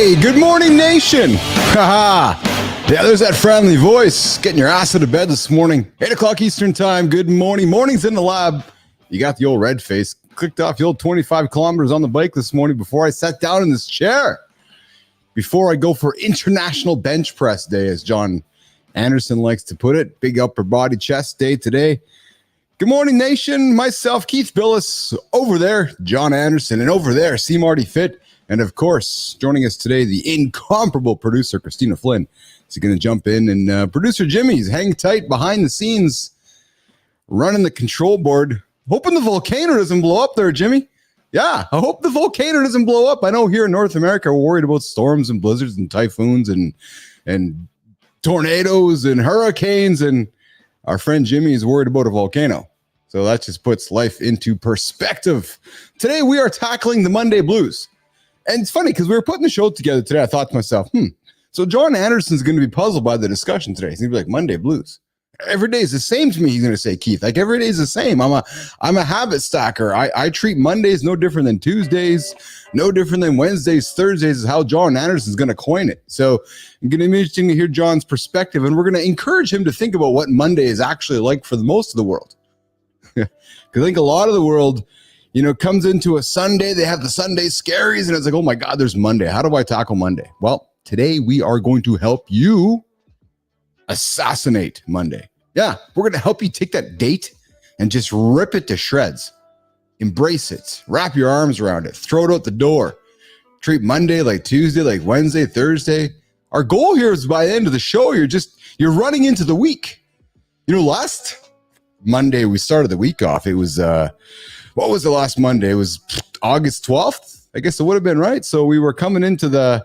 Hey, good morning, nation. Haha. Yeah, there's that friendly voice getting your ass out of bed this morning. 8 o'clock Eastern time. Good morning. Morning's in the lab. You got the old red face. Clicked off the old 25 kilometers on the bike this morning before I sat down in this chair. Before I go for International Bench Press Day, as John Anderson likes to put it. Big upper body chest day today. Good morning, nation. Myself, Keith Billis. Over there, John Anderson. And over there, C. Marty Fit. And of course, joining us today, the incomparable producer, Christina Flynn. She's going to jump in. And producer Jimmy's hang tight behind the scenes, running the control board. Hoping the volcano doesn't blow up there, Jimmy. Yeah, I hope the volcano doesn't blow up. I know here in North America, we're worried about storms and blizzards and typhoons and tornadoes and hurricanes. And our friend Jimmy is worried about a volcano. So that just puts life into perspective. Today, we are tackling the Monday blues. And it's funny because we were putting the show together today. I thought to myself, so John Anderson's going to be puzzled by the discussion today. He's going to be like, Monday blues. Every day is the same to me, he's going to say, Keith. Like, every day is the same. I'm a habit stacker. I treat Mondays no different than Tuesdays, no different than Wednesdays, Thursdays is how John Anderson's going to coin it. So it's going to be interesting to hear John's perspective, and we're going to encourage him to think about what Monday is actually like for the most of the world. Because I think a lot of the world, comes into a Sunday, they have the Sunday scaries, and it's like, oh my God, there's Monday. How do I tackle Monday? Well, today we are going to help you assassinate Monday. Yeah, we're going to help you take that date and just rip it to shreds. Embrace it. Wrap your arms around it. Throw it out the door. Treat Monday like Tuesday, like Wednesday, Thursday. Our goal here is by the end of the show, you're running into the week. Last Monday we started the week off. It was, what was the last Monday? It was August 12th. I guess it would have been, right? So we were coming into the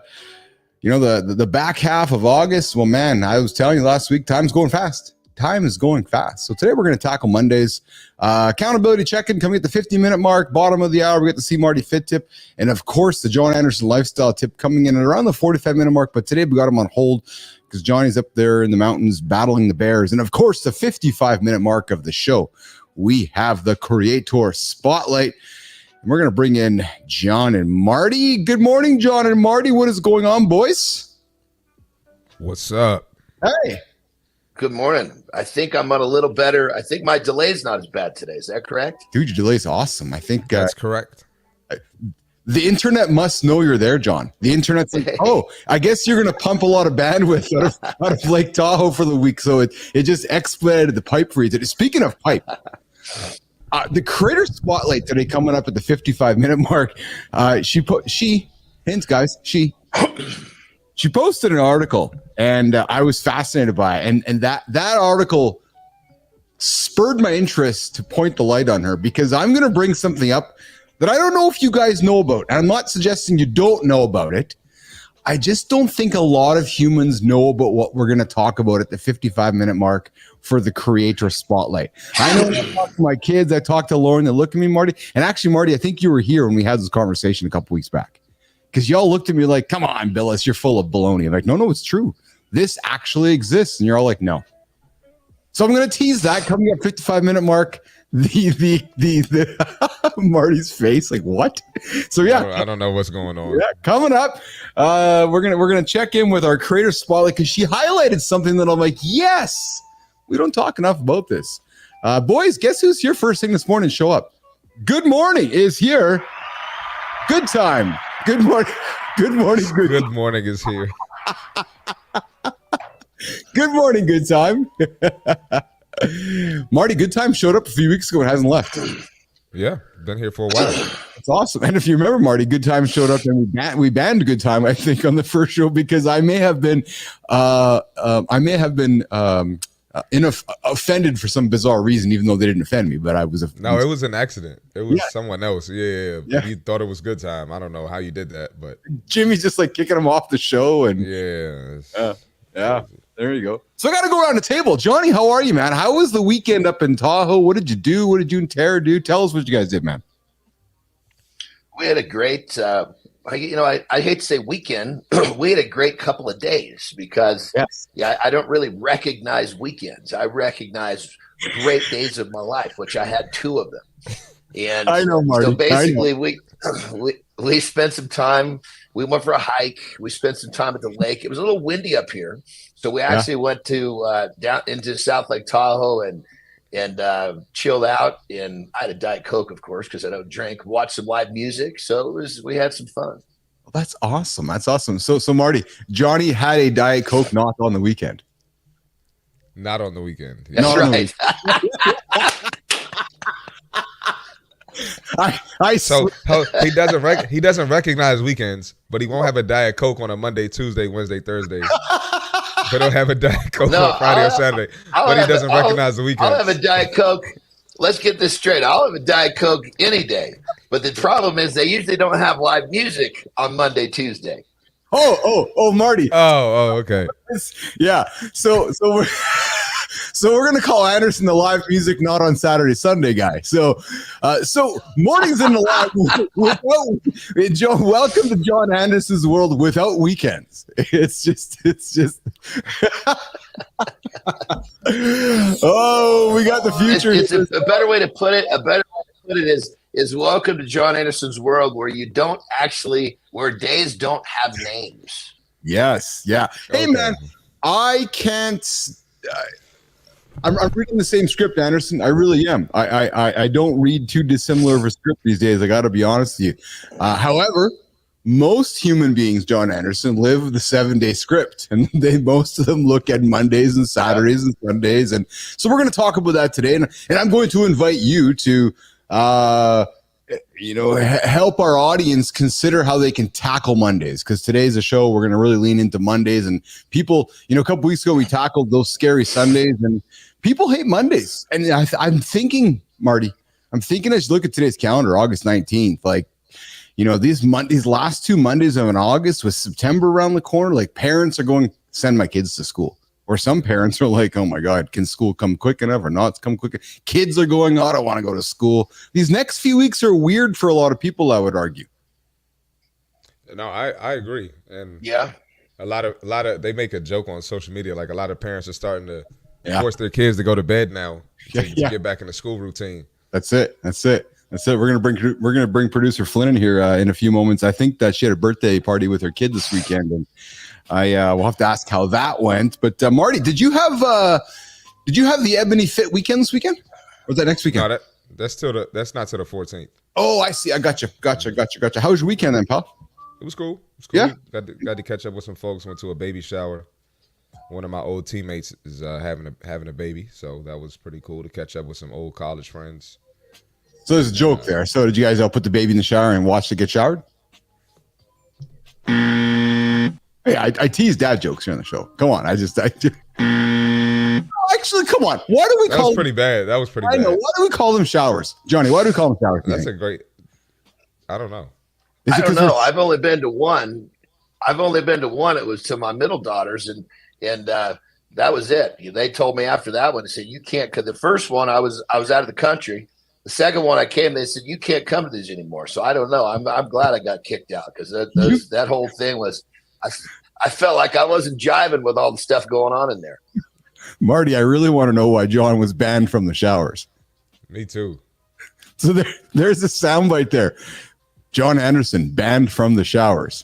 back half of August. Well, man, I was telling you last week, time's going fast. Time is going fast. So today we're going to tackle Mondays. Accountability check-in coming at the 50-minute mark. Bottom of the hour, we get the C. Marty Fit tip. And of course, the John Anderson lifestyle tip coming in at around the 45-minute mark. But today we got him on hold because Johnny's up there in the mountains battling the bears. And of course, the 55-minute mark of the show, we have the Creator Spotlight. And we're going to bring in John and Marty. Good morning, John and Marty. What is going on, boys? What's up? Hey. Good morning. I think I'm on a little better. I think my delay's not as bad today. Is that correct? Dude, your delay's awesome. I think that's correct. The internet must know you're there, John. The internet's like, I guess you're going to pump a lot of bandwidth out of Lake Tahoe for the week. So it just expedited the pipe for you today. Speaking of pipe, the Creator Spotlight today coming up at the 55-minute mark. She posted an article, and I was fascinated by it. And that article spurred my interest to point the light on her, because I'm going to bring something up that I don't know if you guys know about. And I'm not suggesting you don't know about it. I just don't think a lot of humans know about what we're going to talk about at the 55-minute mark for the Creator Spotlight. I know I talk to my kids. I talk to Lauren. They look at me, Marty. And actually, Marty, I think you were here when we had this conversation a couple weeks back. Because y'all looked at me like, come on, Billis, you're full of baloney. I'm like, no, it's true. This actually exists. And you're all like, no. So I'm going to tease that coming up 55-minute mark. The Marty's face, like, what? So yeah, I don't know what's going on. Yeah, coming up, we're gonna check in with our Creator Spotlight, because she highlighted something that I'm like, yes, we don't talk enough about this. Boys, guess who's here first thing this morning? Show up. Good morning is here. Good time. Good morning. Good morning. Good morning is here. Good morning. Good time. Marty, Good Time showed up a few weeks ago and hasn't left. Yeah, been here for a while. That's awesome. And if you remember, Marty, Good Time showed up and we banned Good Time, I think, on the first show, because I may have been offended for some bizarre reason, even though they didn't offend me. But I was no, it was an accident. It was someone else. Yeah. He thought it was Good Time. I don't know how you did that, but Jimmy's just like kicking him off the show, and yeah. There you go. So I got to go around the table. Johnny, how are you, man? How was the weekend up in Tahoe? What did you do? What did you and Tara do? Tell us what you guys did, man. We had a great, I hate to say weekend. We had a great couple of days, because I don't really recognize weekends. I recognize great days of my life, which I had two of them. And I know, Marty. So basically we spent some time we went for a hike. We spent some time at the lake. It was a little windy up here, so we actually went to down into South Lake Tahoe and chilled out. And I had a Diet Coke, of course, because I don't drink. Watched some live music, so we had some fun. That's awesome. That's awesome. So Marty, Johnny had a Diet Coke not on the weekend. Not on the weekend. That's right. So he doesn't recognize weekends, but he won't have a Diet Coke on a Monday, Tuesday, Wednesday, Thursday. But he'll have a Diet Coke on Friday or Saturday. But he doesn't recognize the weekends. I'll have a Diet Coke. Let's get this straight. I'll have a Diet Coke any day. But the problem is they usually don't have live music on Monday, Tuesday. Oh, Marty. Oh, okay. Yeah. So we're gonna call Anderson the live music not on Saturday, Sunday guy. So mornings in the live. Joe, welcome to John Anderson's world without weekends. It's just. Oh, we got the future. It's a better way to put it. A better way to put it is welcome to John Anderson's world where days don't have names. Yes. Yeah. Hey, okay. Man, I can't. I'm reading the same script, Anderson. I really am. I don't read too dissimilar of a script these days. I got to be honest with you. However, most human beings, John Anderson, live the 7-day script, and most of them look at Mondays and Saturdays and Sundays, and so we're going to talk about that today. And I'm going to invite you to, help our audience consider how they can tackle Mondays, because today's a show we're going to really lean into Mondays. And people, a couple weeks ago we tackled those scary Sundays, and people hate Mondays. And I'm thinking, Marty, I just look at today's calendar, August 19th, like. These last 2 Mondays of August with September around the corner, like parents are going, send my kids to school. Or some parents are like, oh my God, can school come quick enough or not come quick? Kids are going, oh, I don't want to go to school. These next few weeks are weird for a lot of people, I would argue. No, I agree. And yeah, a lot of they make a joke on social media, like a lot of parents are starting to force their kids to go to bed now to get back in the school routine. That's it. We're gonna bring producer Flynn in here in a few moments. I think that she had a birthday party with her kid this weekend, and I will have to ask how that went. But Marty, did you have the Ebony Fit weekend this weekend? Or was that next weekend? No, that's not till the 14th. Oh, I see. I gotcha. How was your weekend then, pal? It was cool. Yeah. Got to catch up with some folks. Went to a baby shower. One of my old teammates is having a baby, so that was pretty cool to catch up with some old college friends. So there's a joke there. So did you guys all put the baby in the shower and watch it get showered? Hey, I tease dad jokes here on the show. Come on, actually, come on. Why do we That call? was pretty bad. That was pretty bad. I know. Why do we call them showers, Johnny? Why do we call them showers? That's a great. I don't know. I don't know. I've only been to one. It was to my middle daughters, and that was it. They told me after that one, they said you can't. Because the first one, I was out of the country. The second one I came, they said, you can't come to these anymore. So I don't know. I'm glad I got kicked out, because that whole thing was, I felt like I wasn't jiving with all the stuff going on in there. Marty, I really want to know why John was banned from the showers. Me too. So there's a soundbite there. John Anderson banned from the showers.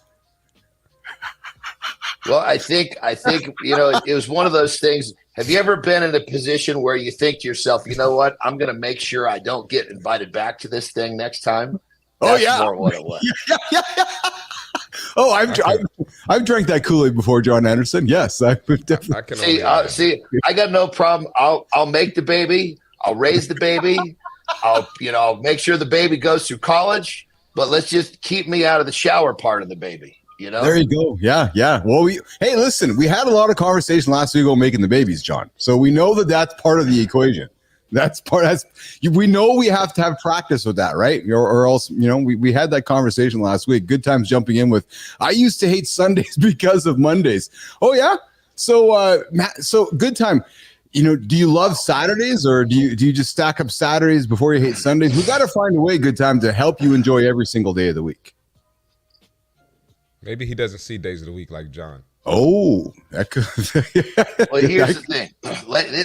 Well, I think it was one of those things. Have you ever been in a position where you think to yourself, you know what, I'm going to make sure I don't get invited back to this thing next time? That's more what it was. Yeah. Oh, I've drank that Kool-Aid before, John Anderson. Yes, I've definitely. I can see, I got no problem. I'll make the baby. I'll raise the baby. I'll make sure the baby goes through college. But let's just keep me out of the shower part of the baby. There you go. Yeah. Well, hey, listen, we had a lot of conversation last week about making the babies, John. So we know that's part of the equation. We know we have to have practice with that, right? Or else, we had that conversation last week. Good times jumping in with, I used to hate Sundays because of Mondays. Oh yeah. So, good time. Do you love Saturdays, or do you just stack up Saturdays before you hate Sundays? We got to find a way, good time, to help you enjoy every single day of the week. Maybe he doesn't see days of the week like John. Oh, that could. Well, here's the thing.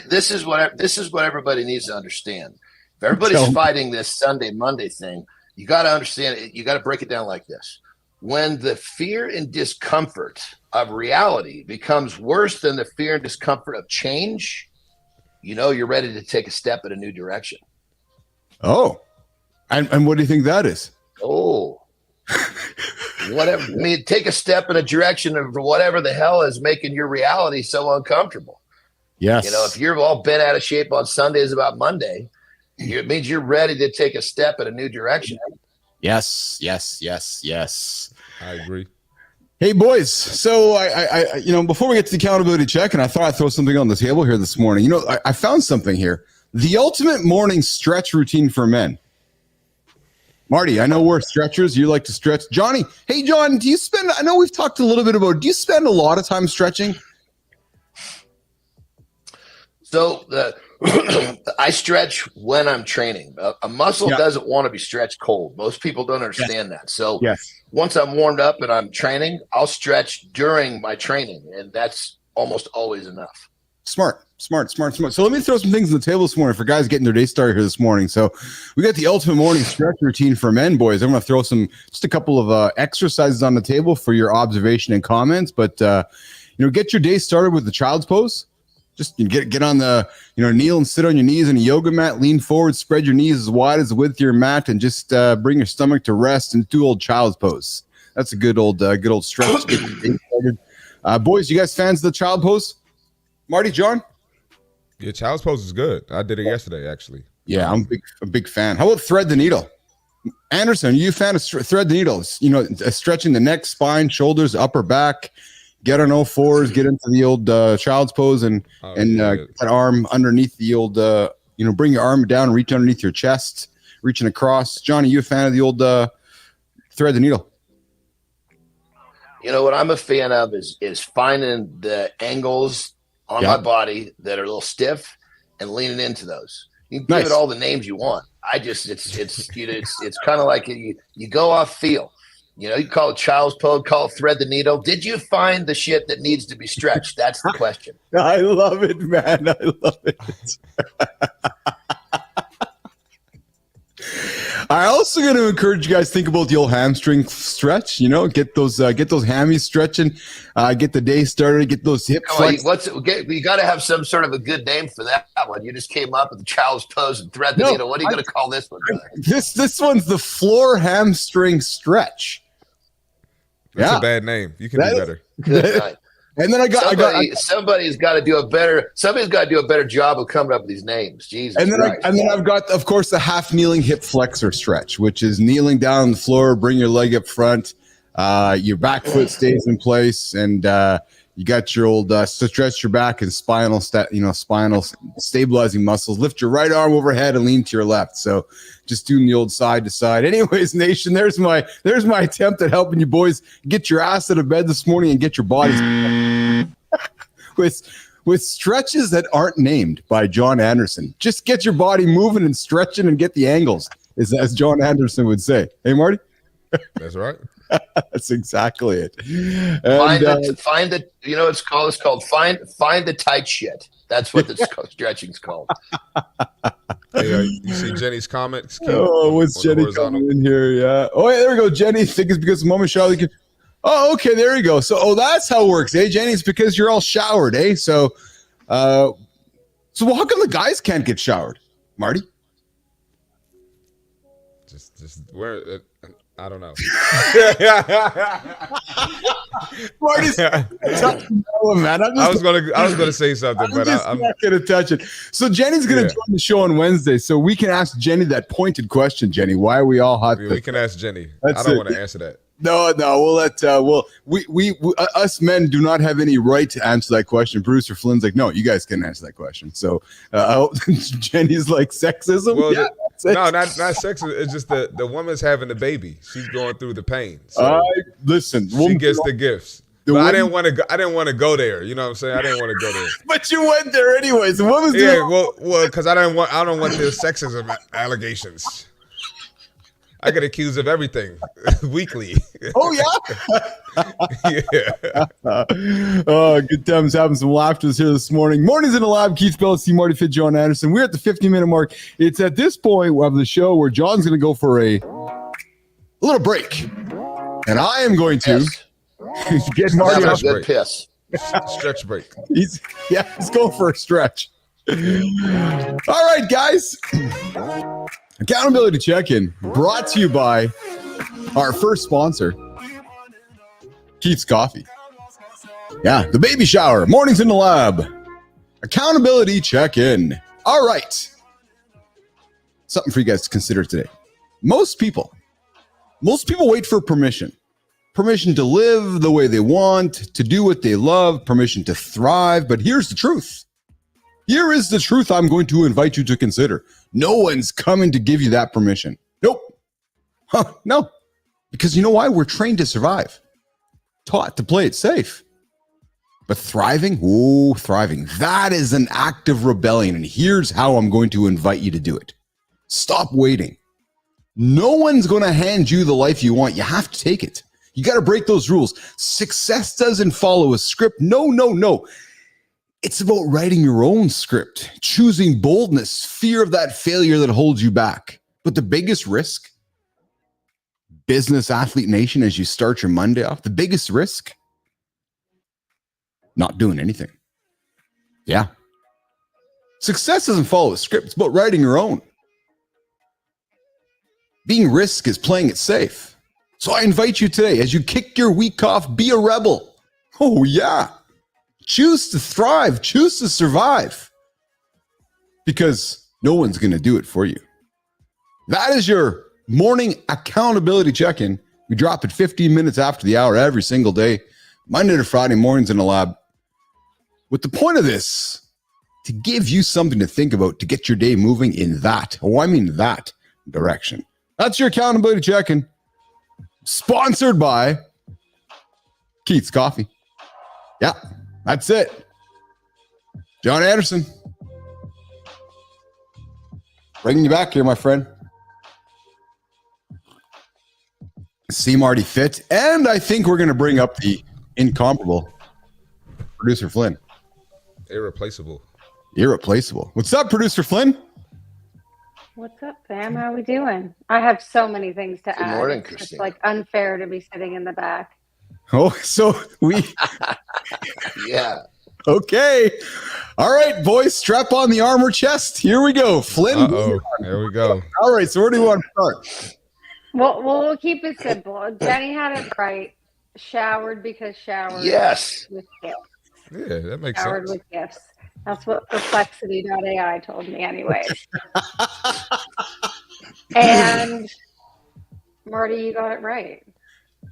This is what everybody needs to understand. If everybody's fighting this Sunday, Monday thing, you got to understand it. You got to break it down like this. when the fear and discomfort of reality becomes worse than the fear and discomfort of change, you're ready to take a step in a new direction. Oh, and what do you think that is? Oh, whatever. I mean, take a step in a direction of whatever the hell is making your reality so uncomfortable. Yes. If you're all bent out of shape on Sundays about Monday, it means you're ready to take a step in a new direction. Yes. I agree. Hey boys, so I before we get to the accountability check, and I thought I'd throw something on the table here this morning. I found something here. The ultimate morning stretch routine for men. Marty, I know we're stretchers. You like to stretch. Johnny, hey John, I know we've talked a little bit about, do you spend a lot of time stretching? So I stretch when I'm training. A muscle doesn't want to be stretched cold. Most people don't understand that. So once I'm warmed up and I'm training, I'll stretch during my training, and that's almost always enough. Smart. So let me throw some things on the table this morning for guys getting their day started here this morning. So we got the ultimate morning stretch routine for men, boys. I'm going to throw just a couple of exercises on the table for your observation and comments. But get your day started with the child's pose. Just get on the, kneel and sit on your knees on a yoga mat, lean forward, spread your knees as wide as the width of your mat, and just bring your stomach to rest and do old child's pose. That's a good old stretch to get your day started. Boys, you guys fans of the child pose? Marty, John? Yeah, child's pose is good. I did it yesterday, actually. Yeah, I'm a big fan. How about thread the needle? Anderson, are you a fan of thread the needle? Stretching the neck, spine, shoulders, upper back. Get on all fours, get into the old child's pose, and get that arm underneath the old, bring your arm down, reach underneath your chest, reaching across. Johnny, you a fan of the old thread the needle? What I'm a fan of is finding the angles on my body that are a little stiff and leaning into those. You can give it all the names you want. It's kind of like you go off feel. You call it child's pose, call it thread the needle. Did you find the shit that needs to be stretched? That's the question. I love it, man. I love it. I also going to encourage you guys to think about the old hamstring stretch. Get those hammies stretching, get the day started, get those hip flexes. You got to have some sort of a good name for that one. You just came up with the child's pose and thread the needle. What are you going to call this one? This one's the floor hamstring stretch. That's a bad name. You can do better. Good. And then somebody's got to do a better job of coming up with these names. Jesus. And then I've got, of course, the half kneeling hip flexor stretch, which is kneeling down on the floor, bring your leg up front, your back foot stays in place, and you got your old stretch your back and spinal stabilizing muscles. Lift your right arm overhead and lean to your left. So just doing the old side to side. Anyways, nation, there's my attempt at helping you boys get your ass out of bed this morning and get your bodies with stretches that aren't named by John Anderson. Just get your body moving and stretching and get the angles, as John Anderson would say. Hey, Marty? That's right. That's exactly it. And, find the tight shit. That's what the stretching's called. Hey, you see Jenny's comments? What's Jenny coming in here? Yeah. Oh, yeah, there we go. Jenny, think it's because Mama Charlie can. Oh, okay, there you go. So, that's how it works, eh, Jenny? It's because you're all showered, eh? So how come the guys can't get showered, Marty? Just where. I don't know. Marty's man. I was gonna say something, but I'm not gonna touch it. So Jenny's gonna join the show on Wednesday, so we can ask Jenny that pointed question. Jenny, why are we all hot? We can ask Jenny. I don't want to answer that. No, we'll let we us men do not have any right to answer that question. Producer Flynn's like, no, you guys can answer that question. So Jenny's like, sexism. Well, no, not sexism. It's just the woman's having the baby. She's going through the pain. So listen, she gets the gifts. But I didn't want to go there. You know what I'm saying? I didn't want to go there. But you went there anyways. The woman's well, because I don't want the sexism allegations. I get accused of everything weekly. Oh, yeah? Yeah. Oh, good times having some laughters here this morning. Mornings in the lab. Keith Billis, Marty Fit, John Anderson. We're at the 50-minute mark. It's at this point of the show where John's going to go for a little break. And I am going to get That's Marty a off. good piss. Stretch break. He's going for a stretch. All right, guys. Accountability check-in brought to you by our first sponsor, Keith's Coffee. Yeah, the baby shower, mornings in the lab. Accountability check-in. All right. Something for you guys to consider today. Most people wait for permission. Permission to live the way they want, to do what they love, permission to thrive. But here's the truth. Here is the truth I'm going to invite you to consider. No one's coming to give you that permission. Nope. No. Because you know why? We're trained to survive. Taught to play it safe. But thriving, that is an act of rebellion. And here's how I'm going to invite you to do it. Stop waiting. No one's going to hand you the life you want. You have to take it. You got to break those rules. Success doesn't follow a script. No. It's about writing your own script, choosing boldness, fear of that failure that holds you back. But the biggest risk, Business Athlete Nation, as you start your Monday off, the biggest risk, not doing anything. Yeah. Success doesn't follow a script. It's about writing your own. Being risk is playing it safe. So I invite you today, as you kick your week off, be a rebel. Oh, yeah. Choose to thrive. Choose to survive. Because no one's going to do it for you. That is your morning accountability check-in. We drop it 15 minutes after the hour every single day, Monday to Friday mornings in the lab. With the point of this, to give you something to think about to get your day moving in that direction. That's your accountability check-in. Sponsored by Keith's Coffee. Yeah, that's it. John Anderson. Bringing you back here, my friend. See Marty fit. And I think we're going to bring up the incomparable producer Flynn. Irreplaceable. What's up, producer Flynn? What's up, fam? How we doing? I have so many things to add. Good morning, It's Christine. like unfair to be sitting in the back. Oh, so we... Yeah. Okay. All right, boys, strap on the armor chest. Here we go. Flynn. Uh-oh. There we go. All right, so where do you want to start? Well, we'll keep it simple. Jenny had it right. Showered because showered Yes. with gifts. Yeah, that makes Showered sense. with gifts. That's what Perplexity.ai told me anyways. And Marty, you got it right.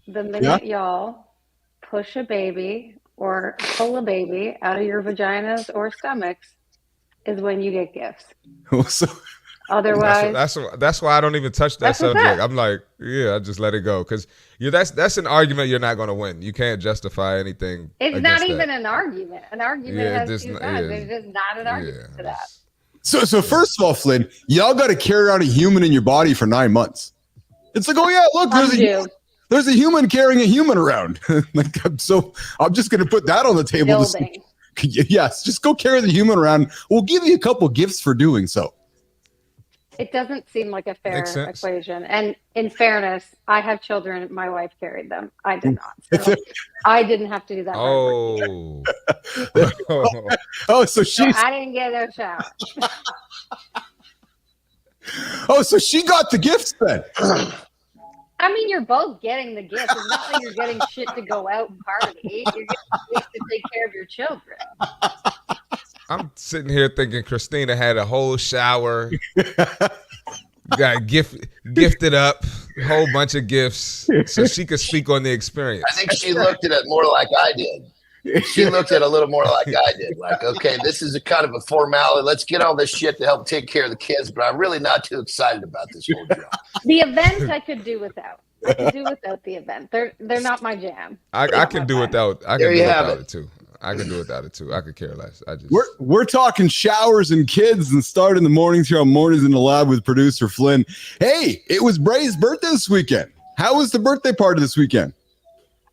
The minute y'all push a baby or pull a baby out of your vaginas or stomachs is when you get gifts. So, Otherwise, That's why I don't even touch that That's what's subject. up. I'm like, yeah, I just let it go because that's an argument you're not going to win. You can't justify anything. it's against not that. even an argument. An argument Yeah, has this- two yeah. sides. There's just not an argument to that. so first of all, Flynn, y'all got to carry around a human in your body for 9 months. It's like, oh yeah, look, there's a human carrying a human around. I'm just going to put that on the table. Building. Yes, just go carry the human around. We'll give you a couple gifts for doing so. It doesn't seem like a fair Makes sense. equation. And in fairness, I have children. My wife carried them. I did not. So I didn't have to do that. hard work. Oh, so So she's I didn't get a shower. so she got the gifts then. I mean, you're both getting the gift. It's not like you're getting shit to go out and party. You're getting gifts to take care of your children. I'm sitting here thinking Christina had a whole shower, got gifted up, a whole bunch of gifts, so she could speak on the experience. I think she looked at it more like I did. She looked at it a little more like I did. Like, okay, this is a kind of a formality. Let's get all this shit to help take care of the kids, but I'm really not too excited about this whole job. The event I could do without. I could do without the event. They're not my jam. I can do without. I There can do you have without it. it too. I can do without it too. I could care less. I just We're talking showers and kids and start in the mornings here on Mornings in the Lab with producer Flynn. Hey, it was Bray's birthday this weekend. How was the birthday party this weekend?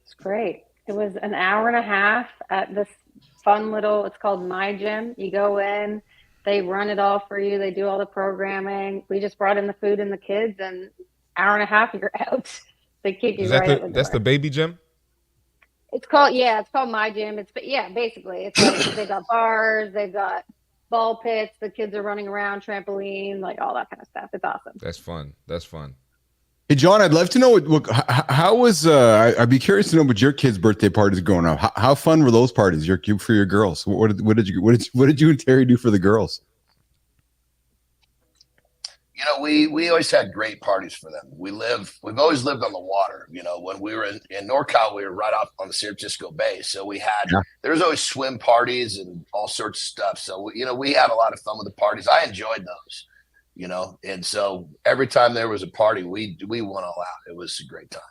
It's great. It was an hour and a half at this fun little, it's called My Gym. You go in, they run it all for you. They do all the programming. We just brought in the food and the kids, and hour and a half, you're out. They kick you Is that right out the door. that's the baby gym? It's called my gym. Basically it's like they've got bars, they've got ball pits, the kids are running around, trampoline, like all that kind of stuff. It's awesome. That's fun. That's fun. Hey, John, I'd love to know how was I'd be curious to know what your kids' birthday parties going on. How fun were those parties? For your girls? What did you and Terry do for the girls? You know, we always had great parties for them. We've always lived on the water. You know, when we were in NorCal, we were right off on the San Francisco Bay. So there was always swim parties and all sorts of stuff. So, we had a lot of fun with the parties. I enjoyed those, and so every time there was a party, we went all out. It was a great time.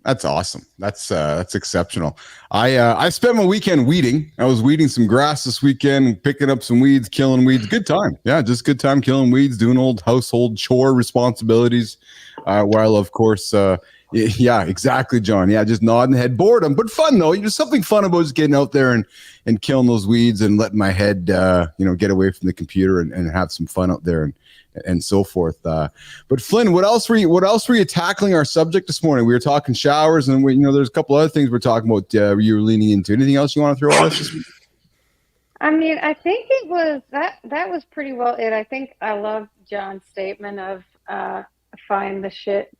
That's awesome. That's exceptional. I spent my weekend weeding. I was weeding some grass this weekend, picking up some weeds, killing weeds. Good time. Yeah, just good time killing weeds, doing old household chore responsibilities. While of course, yeah, exactly, John. Yeah, just nodding head, boredom, but fun though. There's something fun about just getting out there and killing those weeds and letting my head, get away from the computer and have some fun out there and so forth. But Flynn, what else were you tackling our subject this morning? We were talking showers, and there's a couple other things we're talking about. You were leaning into. Anything else you want to throw at us this week? I mean, I think it was that was pretty well it. I think I love John's statement of find the shit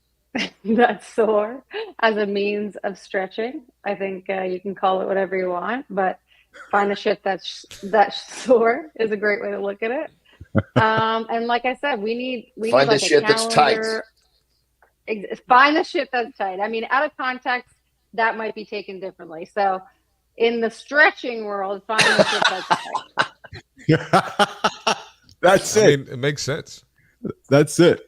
that's sore as a means of stretching. I think you can call it whatever you want, but find the shit that's sore is a great way to look at it. And like I said, we need find like the shit that's tight. Find the shit that's tight. I mean, out of context, that might be taken differently. So, in the stretching world, find the shit that's tight. That's it. I mean, it makes sense. That's it.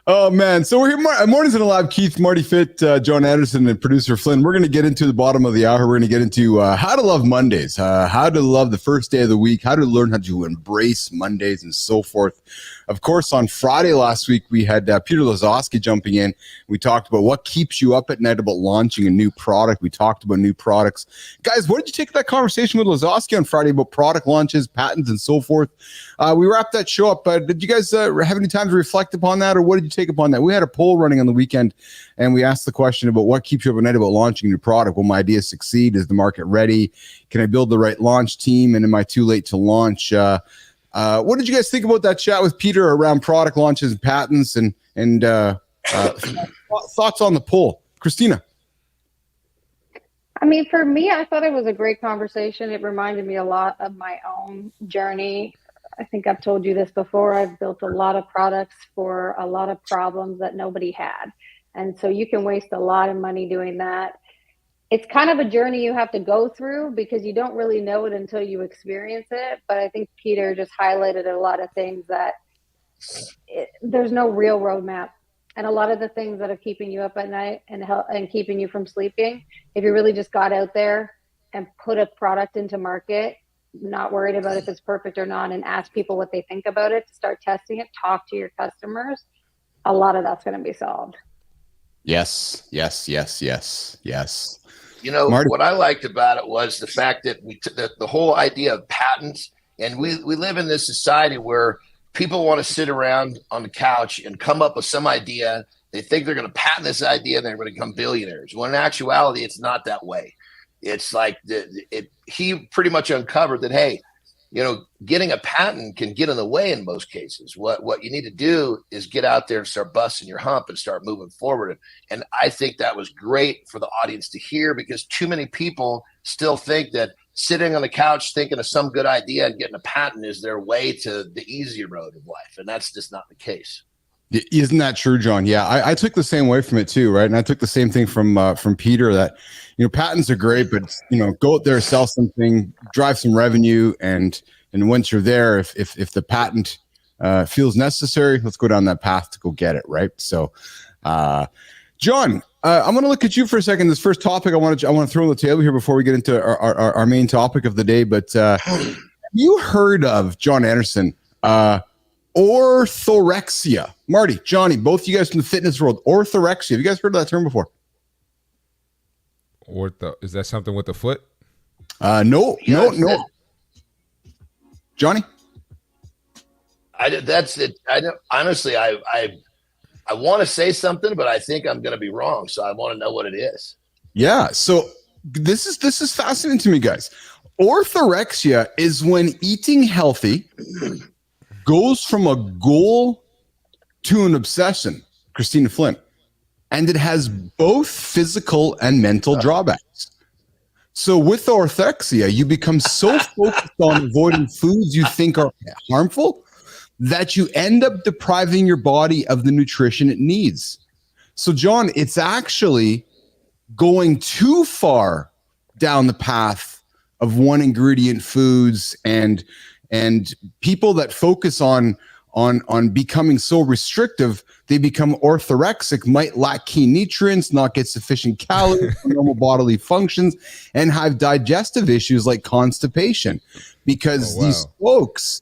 Oh man, so we're here mornings in the lab. Keith, Marty Fit, John Anderson, and producer Flynn. We're going to get into the bottom of the hour. We're going to get into how to love Mondays, how to love the first day of the week, how to learn how to embrace Mondays, and so forth. Of course, on Friday last week, we had Peter Lazowski jumping in. We talked about what keeps you up at night about launching a new product. We talked about new products. Guys, what did you take of that conversation with Lazowski on Friday about product launches, patents, and so forth? We wrapped that show up. Did you guys have any time to reflect upon that, or what did you take upon that? We had a poll running on the weekend, and we asked the question about what keeps you up at night about launching a new product. Will my idea succeed? Is the market ready? Can I build the right launch team? And am I too late to launch? What did you guys think about that chat with Peter around product launches and patents and thoughts on the poll? Christina? I mean, for me, I thought it was a great conversation. It reminded me a lot of my own journey. I think I've told you this before. I've built a lot of products for a lot of problems that nobody had. And so you can waste a lot of money doing that. It's kind of a journey you have to go through because you don't really know it until you experience it. But I think Peter just highlighted a lot of things that there's no real roadmap. And a lot of the things that are keeping you up at night and keeping you from sleeping, if you really just got out there and put a product into market, not worried about if it's perfect or not, and ask people what they think about it, start testing it, talk to your customers, a lot of that's going to be solved. Yes. Marty? What I liked about it was the fact that the whole idea of patents, and we live in this society where people want to sit around on the couch and come up with some idea. They think they're going to patent this idea and they're going to become billionaires. When in actuality, it's not that way. It's like he pretty much uncovered that, hey, getting a patent can get in the way in most cases. What you need to do is get out there and start busting your hump and start moving forward. And I think that was great for the audience to hear because too many people still think that sitting on the couch thinking of some good idea and getting a patent is their way to the easy road of life. And that's just not the case. Isn't that true, John? Yeah, I took the same way from it too, right? And I took the same thing from Peter that, patents are great, but go out there, sell something, drive some revenue, and once you're there, if the patent feels necessary, let's go down that path to go get it, right? So, John, I'm going to look at you for a second. This first topic I want to throw on the table here before we get into our main topic of the day. But have you heard of, John Anderson, orthorexia? Marty, Johnny, both you guys from the fitness world, orthorexia. Have you guys heard of that term before? Is that something with the foot? No. Johnny? That's it. I don't, honestly, I I want to say something, but I think I'm going to be wrong. So I want to know what it is. Yeah. So this is fascinating to me, guys. Orthorexia is when eating healthy goes from a goal to an obsession, Christina Flynn. And it has both physical and mental drawbacks. So with orthorexia, you become so focused on avoiding foods you think are harmful that you end up depriving your body of the nutrition it needs. So John, it's actually going too far down the path of one ingredient foods, and people that focus on becoming so restrictive, they become orthorexic, might lack key nutrients, not get sufficient calories for normal bodily functions, and have digestive issues like constipation, because these folks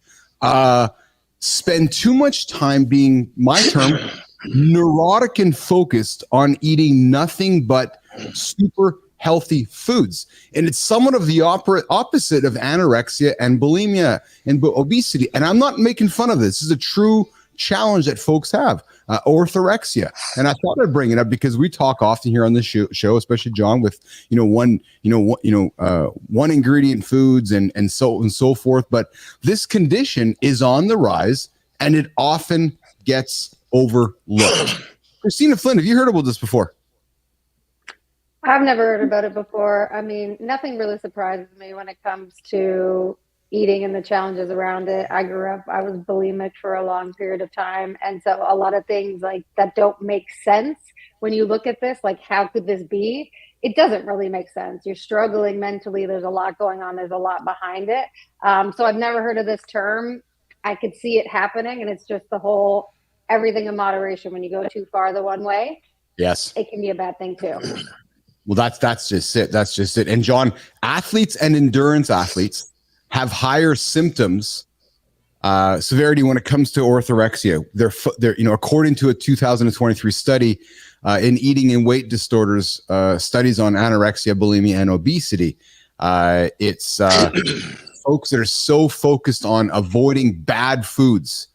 spend too much time being, my term, neurotic and focused on eating nothing but super healthy foods. And it's somewhat of the opposite of anorexia and bulimia and obesity. And I'm not making fun of this. This is a true challenge that folks have, orthorexia. And I thought I'd bring it up because we talk often here on this show, especially John, with one ingredient foods and so forth. But this condition is on the rise, and it often gets overlooked. Christina Flynn, have you heard about this before? I've never heard about it before. I mean, nothing really surprises me when it comes to eating and the challenges around it. I was bulimic for a long period of time. And so a lot of things like that don't make sense when you look at this, like, how could this be? It doesn't really make sense. You're struggling mentally. There's a lot going on. There's a lot behind it. So I've never heard of this term. I could see it happening. And it's just the whole everything in moderation. When you go too far the one way, yes, it can be a bad thing too. Well, that's just it. That's just it. And John, athletes and endurance athletes have higher symptoms severity when it comes to orthorexia. They're according to a 2023 study in eating and weight disorders, studies on anorexia, bulimia, and obesity. It's folks that are so focused on avoiding bad foods,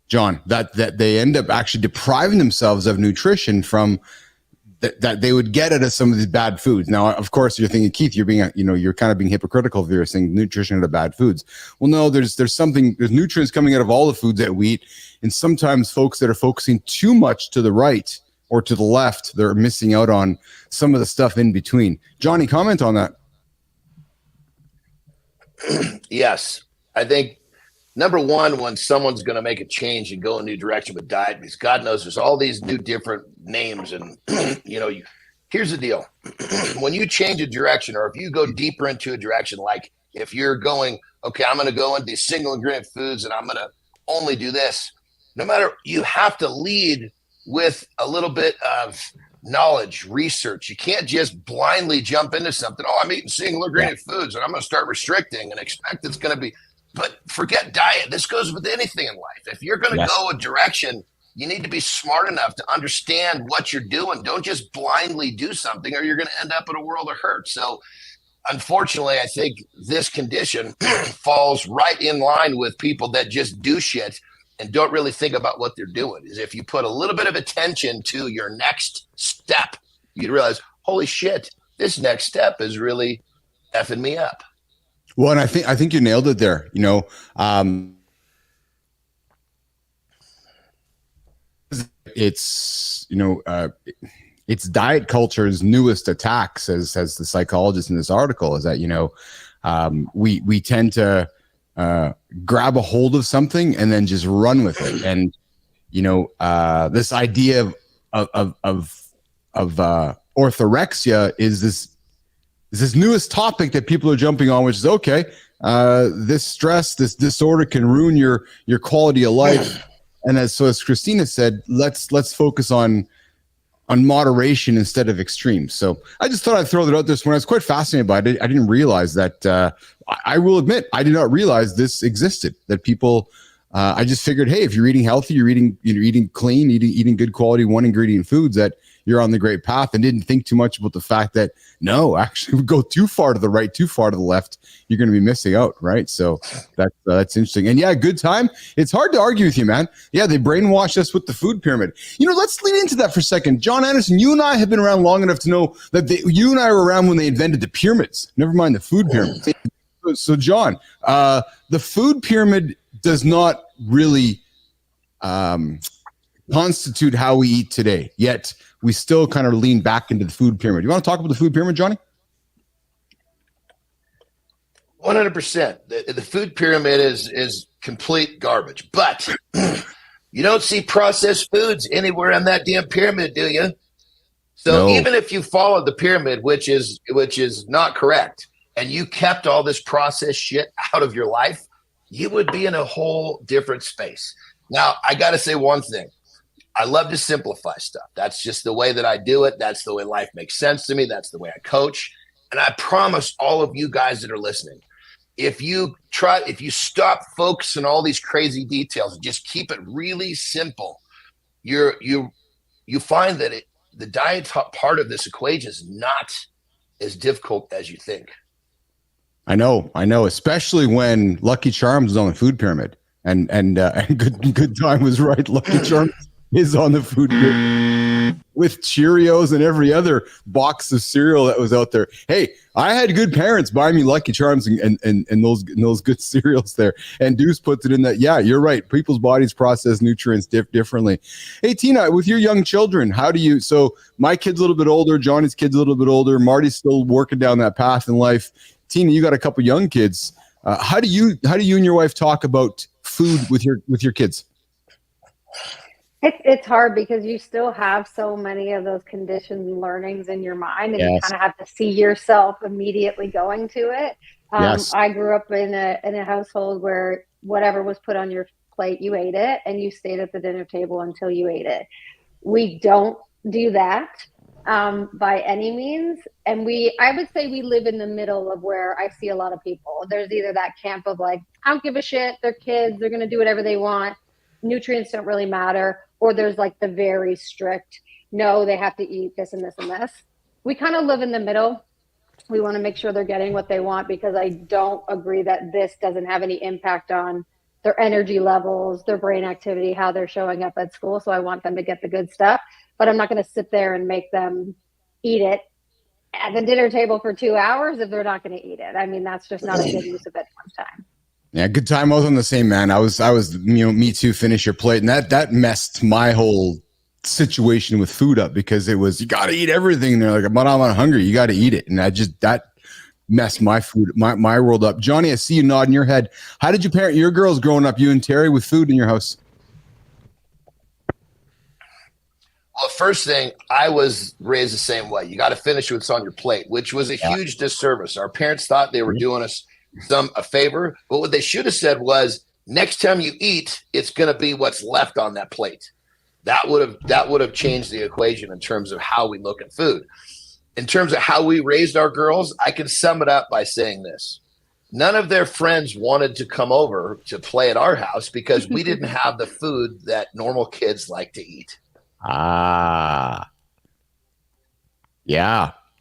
John, that they end up actually depriving themselves of nutrition from that they would get out of some of these bad foods. Now, of course, you're thinking, Keith, you're kind of being hypocritical if you're saying nutrition out of bad foods. Well, no, there's nutrients coming out of all the foods that we eat. And sometimes folks that are focusing too much to the right or to the left, they're missing out on some of the stuff in between. Johnny, comment on that. Yes. I think number one, when someone's going to make a change and go a new direction with diet, because God knows there's all these new different names. And, here's the deal. When you change a direction, or if you go deeper into a direction, like if you're going, okay, I'm going to go into these single ingredient foods and I'm going to only do this, no matter, you have to lead with a little bit of knowledge, research. You can't just blindly jump into something. Oh, I'm eating single ingredient foods and I'm going to start restricting and expect it's going to be. But forget diet. This goes with anything in life. If you're going to go a direction, you need to be smart enough to understand what you're doing. Don't just blindly do something or you're going to end up in a world of hurt. So unfortunately, I think this condition falls right in line with people that just do shit and don't really think about what they're doing. Is if you put a little bit of attention to your next step, you realize, holy shit, this next step is really effing me up. Well, and I think you nailed it there. It's diet culture's newest attack, says the psychologist in this article, is that we tend to grab a hold of something and then just run with it, and this idea of orthorexia is this newest topic that people are jumping on, which is okay. This stress, this disorder can ruin your quality of life. And as Christina said, let's focus on moderation instead of extremes. So I just thought I'd throw that out there. When I was quite fascinated by it, I didn't realize that. I will admit, I did not realize this existed. That people, I just figured, hey, if you're eating healthy, you're eating clean, eating good quality one ingredient foods, that you're on the great path, and didn't think too much about the fact that no, actually, we go too far to the right, too far to the left, you're going to be missing out, right? So that's interesting. And yeah, good time. It's hard to argue with you, man. Yeah, they brainwashed us with the food pyramid. Let's lead into that for a second. John Anderson, you and I have been around long enough to know that you and I were around when they invented the pyramids. Never mind the food pyramid. So John, the food pyramid does not really constitute how we eat today, yet we still kind of lean back into the food pyramid. You want to talk about the food pyramid, Johnny? 100%. The food pyramid is complete garbage, but you don't see processed foods anywhere in that damn pyramid, do you? So even if you followed the pyramid, which is not correct, and you kept all this processed shit out of your life, you would be in a whole different space. Now, I got to say one thing. I love to simplify stuff. That's just the way that I do it. That's the way life makes sense to me. That's the way I coach. And I promise all of you guys that are listening, if you stop focusing on all these crazy details and just keep it really simple, you find that the diet part of this equation is not as difficult as you think. I know, especially when Lucky Charms is on the food pyramid, and good time was right. Lucky Charms is on the food pyramid with Cheerios and every other box of cereal that was out there. Hey, I had good parents buy me Lucky Charms and those good cereals there. And Deuce puts it in that. Yeah, you're right. People's bodies process nutrients differently. Hey, Tina, with your young children, how do you? So my kid's a little bit older. Johnny's kid's a little bit older. Marty's still working down that path in life. Tina, you got a couple young kids. How do you and your wife talk about food with your kids? It's hard because you still have so many of those conditioned learnings in your mind, and you kind of have to see yourself immediately going to it. I grew up in a household where whatever was put on your plate, you ate it, and you stayed at the dinner table until you ate it. We don't do that by any means, and I would say we live in the middle of where I see a lot of people. There's either that camp of like, I don't give a shit, they're kids, they're going to do whatever they want, nutrients don't really matter. Or there's like the very strict, no, they have to eat this and this and this. We kind of live in the middle. We want to make sure they're getting what they want, because I don't agree that this doesn't have any impact on their energy levels, their brain activity, how they're showing up at school. So I want them to get the good stuff, but I'm not going to sit there and make them eat it at the dinner table for 2 hours if they're not going to eat it. I mean, that's just not a good use of anyone's time. Yeah, good time. I was on the same, man. I was, me too, finish your plate. And that messed my whole situation with food up, because it was, you got to eat everything. And they're like, but I'm not hungry. You got to eat it. And that messed my food, my world up. Johnny, I see you nodding your head. How did you parent your girls growing up, you and Terry, with food in your house? Well, first thing, I was raised the same way. You got to finish what's on your plate, which was a huge disservice. Our parents thought they were doing us a favor, but what they should have said was, next time you eat, it's going to be what's left on that plate. That would have changed the equation in terms of how we look at food. In terms of how we raised our girls, I can sum it up by saying this: none of their friends wanted to come over to play at our house because we didn't have the food that normal kids like to eat.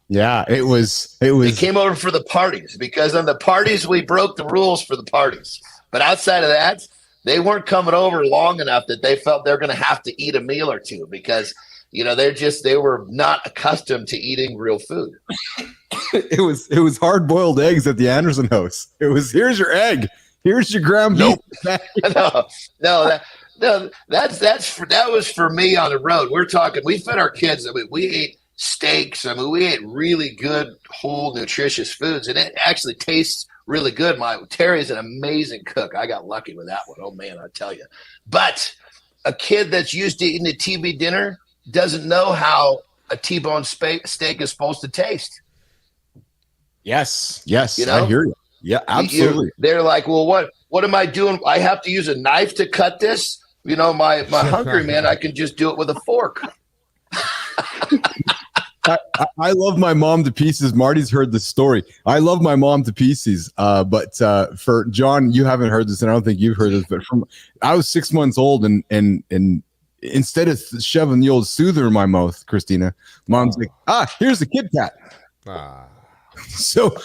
Yeah, it was. They came over for the parties, because on the parties we broke the rules for the parties. But outside of that, they weren't coming over long enough that they felt they're going to have to eat a meal or two, because they were not accustomed to eating real food. It was hard boiled eggs at the Anderson house. It was, here's your egg, here's your ground beef. No, that was for me on the road. We're talking, we fed our kids. I mean, we ate steaks. I mean, we ate really good, whole, nutritious foods, and it actually tastes really good. Terry's an amazing cook. I got lucky with that one. Oh man, I tell you. But a kid that's used to eating a TV dinner doesn't know how a T-bone steak is supposed to taste. Yes, I hear you. Yeah, absolutely. They're like, well, what am I doing? I have to use a knife to cut this. My hungry man, I can just do it with a fork. I love my mom to pieces. Marty's heard this story. I love my mom to pieces. But for John, you haven't heard this, and I don't think you've heard this. But I was 6 months old, and instead of shoving the old soother in my mouth, Christina, mom's like, here's the Kit Kat. So,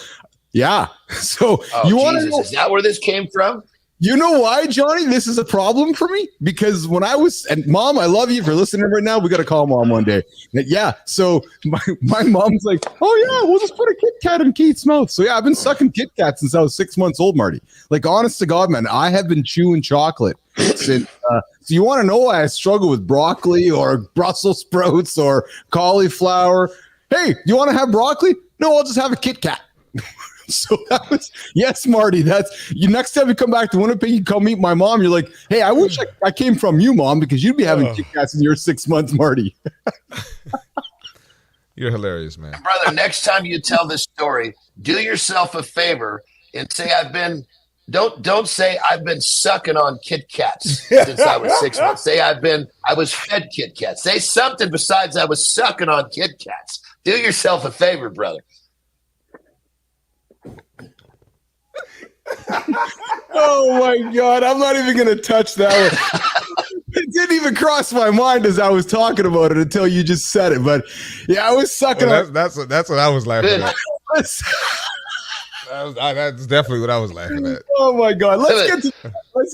yeah. So you want to know? Is that where this came from? You know why, Johnny? This is a problem for me because when I was, and Mom, I love you for listening right now. We got to call Mom one day. Yeah. So my mom's like, oh yeah, we'll just put a Kit Kat in Keith's mouth. So yeah, I've been sucking Kit Kat since I was 6 months old, Marty. Like, honest to God, man, I have been chewing chocolate since. So you want to know why I struggle with broccoli or Brussels sprouts or cauliflower? Hey, you want to have broccoli? No, I'll just have a Kit Kat. So that was, yes, Marty, that's you. Next time you come back to Winnipeg, you come meet my mom. You're like, hey, I wish I came from you, Mom, because you'd be having Kit Kats in your 6 months, Marty. You're hilarious, man. Brother, next time you tell this story, do yourself a favor and say don't say I've been sucking on Kit Kats since I was 6 months. Say I was fed Kit Kats. Say something besides I was sucking on Kit Kats. Do yourself a favor, brother. Oh my God, I'm not even gonna touch that one. It didn't even cross my mind as I was talking about it until you just said it. But yeah, I was sucking. That's what I was laughing at. That's definitely what I was laughing at. Oh my God, let's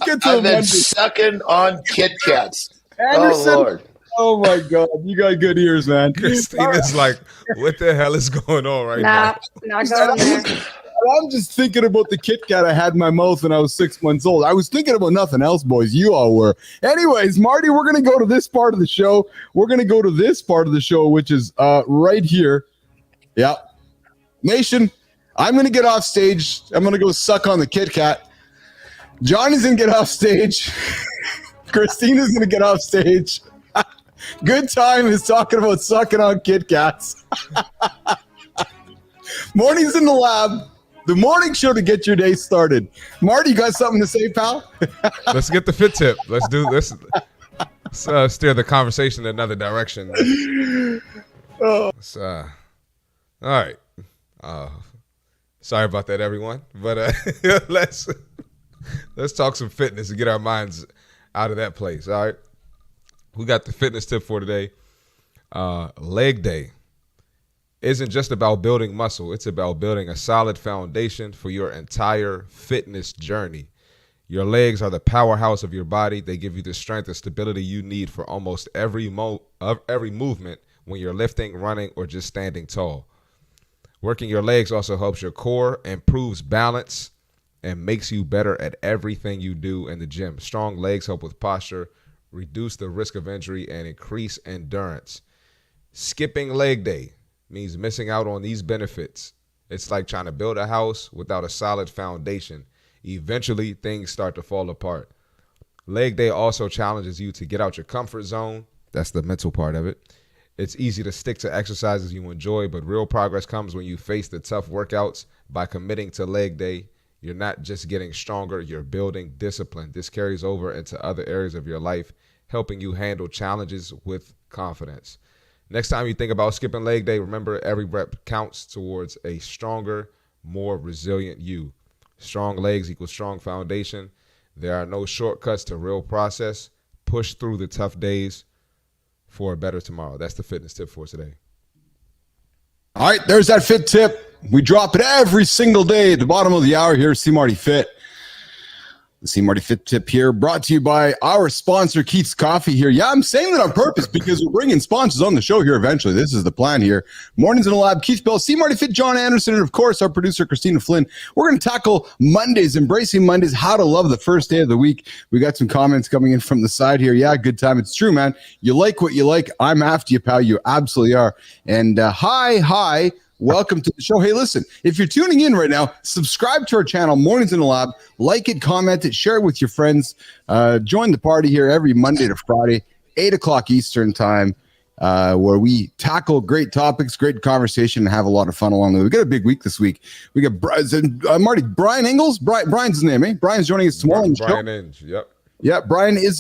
get to I've been sucking on Kit Kats. Anderson. Oh Lord. Oh my God, you got good ears, man. Christina's like, what the hell is going on right now? Not going there. I'm just thinking about the Kit Kat I had in my mouth when I was 6 months old. I was thinking about nothing else, boys. You all were. Anyways, Marty, we're going to go to this part of the show. We're going to go to this part of the show, which is right here. Yeah. Nation, I'm going to get off stage. I'm going to go suck on the Kit Kat. Johnny's going to get off stage. Christina's going to get off stage. Good time is talking about sucking on Kit Kats. Mornings in the lab. The morning show to get your day started. Marty, you got something to say, pal? Let's get the fit tip. Let's do this. Let's steer the conversation in another direction. All right. Sorry about that, everyone. But let's talk some fitness and get our minds out of that place. All right. We got the fitness tip for today. Leg day isn't just about building muscle. It's about building a solid foundation for your entire fitness journey. Your legs are the powerhouse of your body. They give you the strength and stability you need for almost every movement when you're lifting, running, or just standing tall. Working your legs also helps your core, improves balance, and makes you better at everything you do in the gym. Strong legs help with posture, reduce the risk of injury, and increase endurance. Skipping leg day means missing out on these benefits. It's like trying to build a house without a solid foundation. Eventually, things start to fall apart. Leg day also challenges you to get out your comfort zone. That's the mental part of it. It's easy to stick to exercises you enjoy, but real progress comes when you face the tough workouts. By committing to leg day, you're not just getting stronger, you're building discipline. This carries over into other areas of your life, helping you handle challenges with confidence. Next time you think about skipping leg day, remember every rep counts towards a stronger, more resilient you. Strong legs equals strong foundation. There are no shortcuts to real process. Push through the tough days for a better tomorrow. That's the fitness tip for today. All right, there's that fit tip. We drop it every single day at the bottom of the hour here. See Marty Fit. The See Marty Fit tip here, brought to you by our sponsor, Keith's Coffee here. Yeah, I'm saying that on purpose because we're bringing sponsors on the show here eventually. This is the plan here. Mornings in the lab, Keith Billis, See Marty Fit, John Anderson, and of course, our producer, Christina Flynn. We're going to tackle Mondays, embracing Mondays, how to love the first day of the week. We got some comments coming in from the side here. Yeah, good time. It's true, man. You like what you like. I'm after you, pal. You absolutely are. And hi. Welcome to the show. Hey, listen, if you're tuning in right now, subscribe to our channel, Mornings in the Lab. Like it, comment it, share it with your friends. Join the party here every Monday to Friday, 8 o'clock Eastern time, where we tackle great topics, great conversation, and have a lot of fun along the way. We got a big week this week. We got Marty, Brian Ingalls. Brian's his name, eh? Brian's joining us tomorrow on the show. Brian Inge, yep. Yeah, Brian is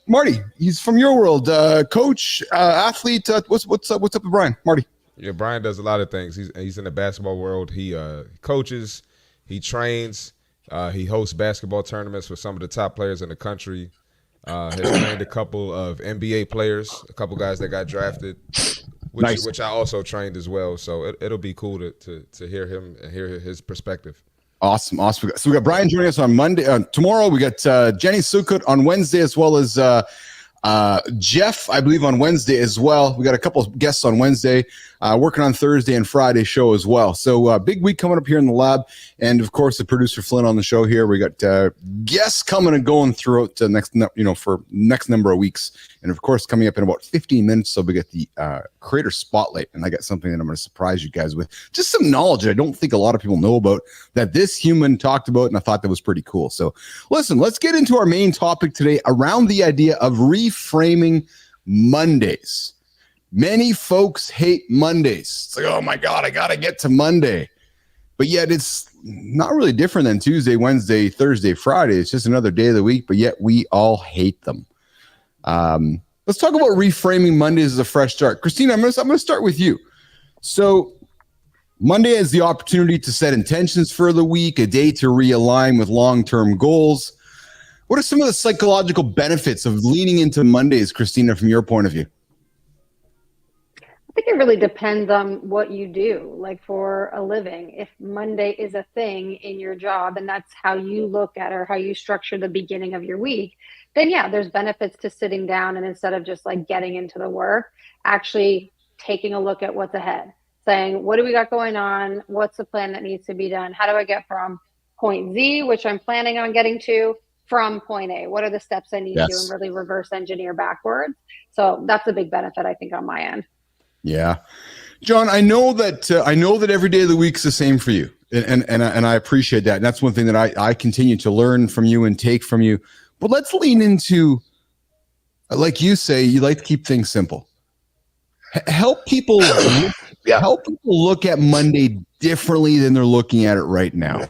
Marty. He's from your world, coach, athlete. What's up with Brian? Marty. Yeah, Brian does a lot of things. He's in the basketball world. He coaches, he trains, he hosts basketball tournaments for some of the top players in the country. Has trained a couple of NBA players, a couple guys that got drafted, which I also trained as well. So it'll be cool to hear him and hear his perspective. Awesome. So we got Brian joining us on Monday. Tomorrow we got Jenny Sukut on Wednesday, as well as Jeff, I believe, on Wednesday as well. We got a couple of guests on Wednesday, working on Thursday and Friday show as well. So big week coming up here in the lab, and of course the producer Flynn on the show here. We got guests coming and going throughout the next, for next number of weeks, and of course coming up in about 15 minutes. So we get the creator spotlight, and I got something that I'm going to surprise you guys with, just some knowledge that I don't think a lot of people know about that this human talked about, and I thought that was pretty cool. So listen, let's get into our main topic today around the idea of reframing Mondays. Many folks hate Mondays. It's like, oh my God, I got to get to Monday. But yet it's not really different than Tuesday, Wednesday, Thursday, Friday. It's just another day of the week, but yet we all hate them. Let's talk about reframing Mondays as a fresh start. Christina, I'm going to start with you. So Monday is the opportunity to set intentions for the week, a day to realign with long-term goals. What are some of the psychological benefits of leaning into Mondays, Christina, from your point of view? I think it really depends on what you do, like for a living. If Monday is a thing in your job and that's how you look at or how you structure the beginning of your week, then yeah, there's benefits to sitting down and instead of just like getting into the work, actually taking a look at what's ahead, saying, what do we got going on? What's the plan that needs to be done? How do I get from point Z, which I'm planning on getting to, from point A? What are the steps I need to do, and really reverse engineer backwards? So that's a big benefit, I think, on my end. Yeah. John, I know that every day of the week's the same for you. And I appreciate that. And that's one thing that I continue to learn from you and take from you. But let's lean into, like you say, you like to keep things simple. Help people look at Monday differently than they're looking at it right now.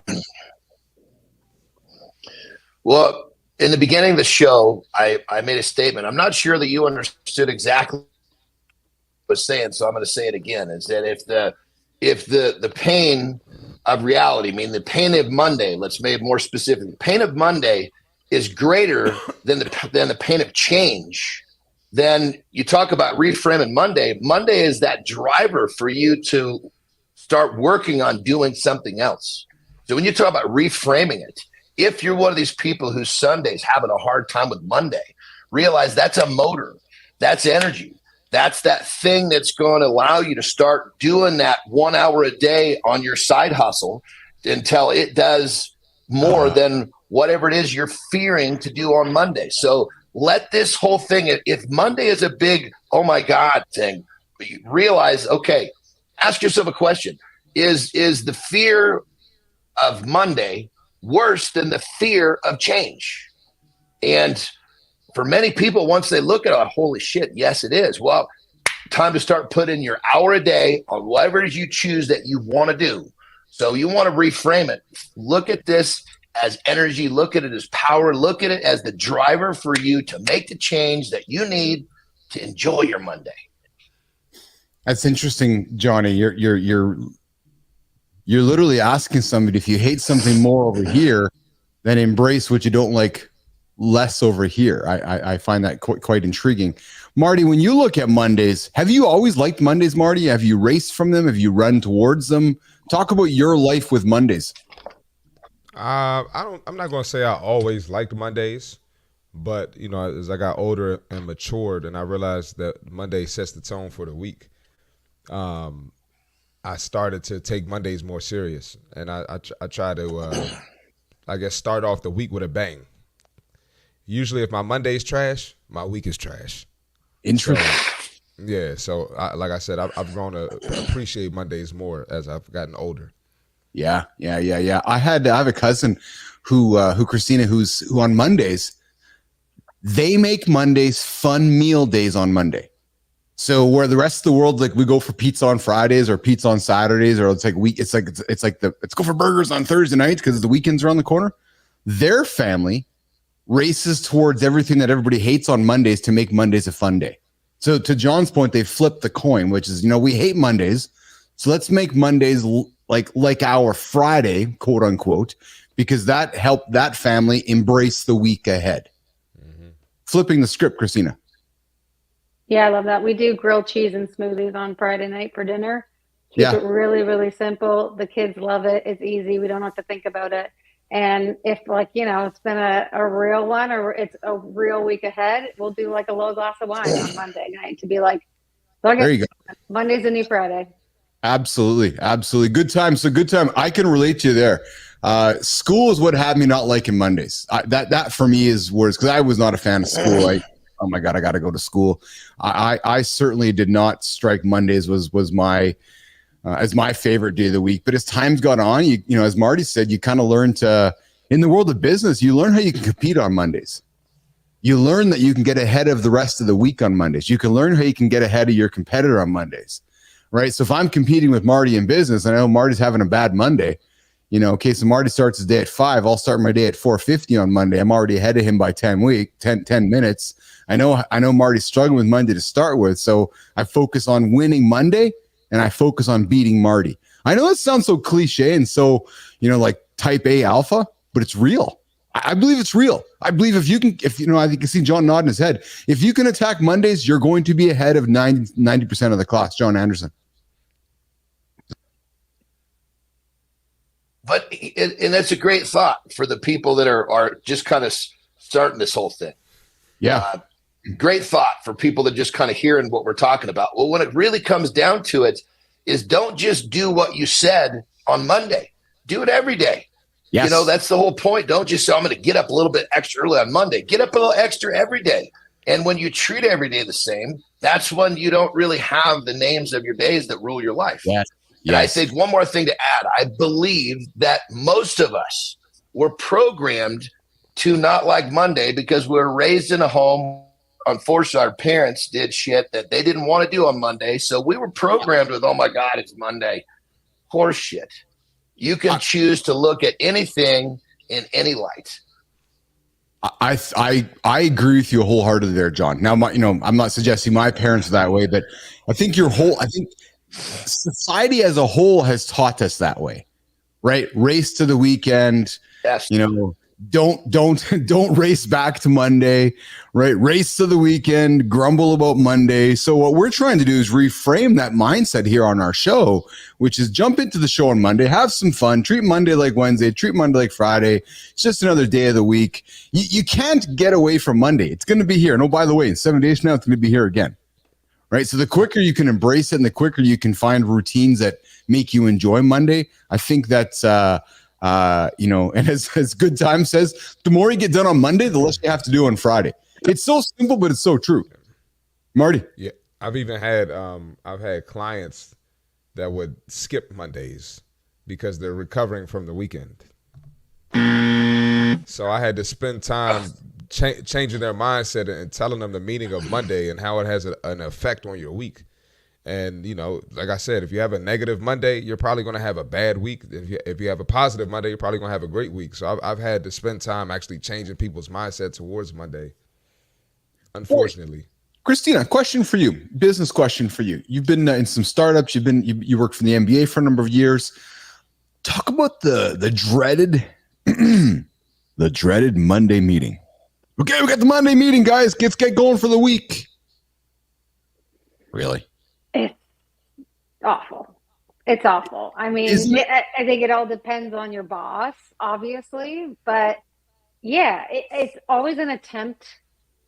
Well, in the beginning of the show, I made a statement. I'm not sure that you understood exactly what I was saying, so I'm going to say it again. Is that if the pain of reality, I mean the pain of Monday, let's make it more specific. The pain of Monday is greater than the pain of change. Then you talk about reframing Monday. Monday is that driver for you to start working on doing something else. So when you talk about reframing it, if you're one of these people whose Sunday's having a hard time with Monday, realize that's a motor, that's energy. That's that thing that's going to allow you to start doing that 1 hour a day on your side hustle until it does more than whatever it is you're fearing to do on Monday. So let this whole thing, if Monday is a big, oh my God thing, realize, okay, ask yourself a question. Is the fear of Monday worse than the fear of change? And for many people, once they look at it, holy shit, yes, it is. Well, time to start putting your hour a day on whatever it is you choose that you want to do. So you want to reframe it. Look at this as energy. Look at it as power. Look at it as the driver for you to make the change that you need to enjoy your Monday. That's interesting, Johnny. You're literally asking somebody, if you hate something more over here, then embrace what you don't like less over here. I find that quite intriguing. Marty, when you look at Mondays, have you always liked Mondays, Marty? Have you raced from them? Have you run towards them? Talk about your life with Mondays. I'm not going to say I always liked Mondays, but as I got older and matured and I realized that Monday sets the tone for the week, I started to take Mondays more serious, and I try to, start off the week with a bang. Usually if my Monday's trash, my week is trash. Interesting. So like I said, I've grown to appreciate Mondays more as I've gotten older. Yeah. I have a cousin who Christina, who on Mondays, they make Mondays fun meal days on Monday. So where the rest of the world, like we go for pizza on Fridays or pizza on Saturdays, or let's go for burgers on Thursday nights because the weekends are around the corner. Their family races towards everything that everybody hates on Mondays to make Mondays a fun day. So to John's point, they flipped the coin, which is, we hate Mondays. So let's make Mondays like our Friday, quote unquote, because that helped that family embrace the week ahead. Mm-hmm. flipping the script, Christina. Yeah, I love that. We do grilled cheese and smoothies on Friday night for dinner. Keep it really, really simple. The kids love it. It's easy. We don't have to think about it. And if it's been a real one or it's a real week ahead, we'll do like a little glass of wine on Monday night to be like, look, there you go. Monday's a new Friday. Absolutely. Absolutely. Good time. So good time. I can relate to you there. School is what had me not liking Mondays. That for me is worse because I was not a fan of school. Oh my God, I got to go to school. I certainly did not strike Mondays was my as my favorite day of the week. But as time's gone on, you know, as Marty said, you kind of learn to, in the world of business, you learn how you can compete on Mondays. You learn that you can get ahead of the rest of the week on Mondays. You can learn how you can get ahead of your competitor on Mondays, right? So if I'm competing with Marty in business, and I know Marty's having a bad Monday, you know, okay, so Marty starts his day at 5. I'll start my day at 4:50 on Monday. I'm already ahead of him by 10 minutes. I know Marty's struggling with Monday to start with, so I focus on winning Monday and I focus on beating Marty. I know it sounds so cliche and so, you know, like type A alpha, but it's real. I believe it's real. I believe I think you see John nodding his head. If you can attack Mondays, you're going to be ahead of 90% of the class. John Anderson. But and that's a great thought for the people that are just kind of starting this whole thing. Yeah. Great thought for people that just kind of hearing what we're talking about. Well, when it really comes down to it, is don't just do what you said on Monday. Do it every day. Yes. You know, that's the whole point. Don't just say, I'm going to get up a little bit extra early on Monday. Get up a little extra every day. And when you treat every day the same, that's when you don't really have the names of your days that rule your life. Yes. And I think one more thing to add, I believe that most of us were programmed to not like Monday because we were raised in a home. Unfortunately, our parents did shit that they didn't want to do on Monday. So we were programmed with, oh my God, it's Monday. Horse shit. You can choose to look at anything in any light. I agree with you wholeheartedly there, John. Now, I'm not suggesting my parents are that way, but I think society as a whole has taught us that way, right? Race to the weekend. Yes. You know, don't race back to Monday, right? Race to the weekend, grumble about Monday. So what we're trying to do is reframe that mindset here on our show, which is jump into the show on Monday, have some fun, treat Monday like Wednesday, treat Monday like Friday. It's just another day of the week. You can't get away from Monday. It's going to be here. And oh, by the way, in 7 days from now, it's going to be here again. Right. So the quicker you can embrace it and the quicker you can find routines that make you enjoy Monday, I think that's, and as Good Time says, the more you get done on Monday, the less you have to do on Friday. It's so simple, but it's so true. Marty. Yeah. I've even had, I've had clients that would skip Mondays because they're recovering from the weekend. So I had to spend time changing their mindset and telling them the meaning of Monday and how it has an effect on your week. And, you know, like I said, if you have a negative Monday, you're probably going to have a bad week. If you have a positive Monday, you're probably going to have a great week. So I've had to spend time actually changing people's mindset towards Monday, unfortunately. Christina, question for you, business question for you. You've been in some startups. You worked for the NBA for a number of years. Talk about the dreaded the dreaded Monday meeting. Okay, we got the Monday meeting, guys. Let's get going for the week. Really? It's awful. It's awful. I mean, I think it all depends on your boss, obviously. But yeah, it's always an attempt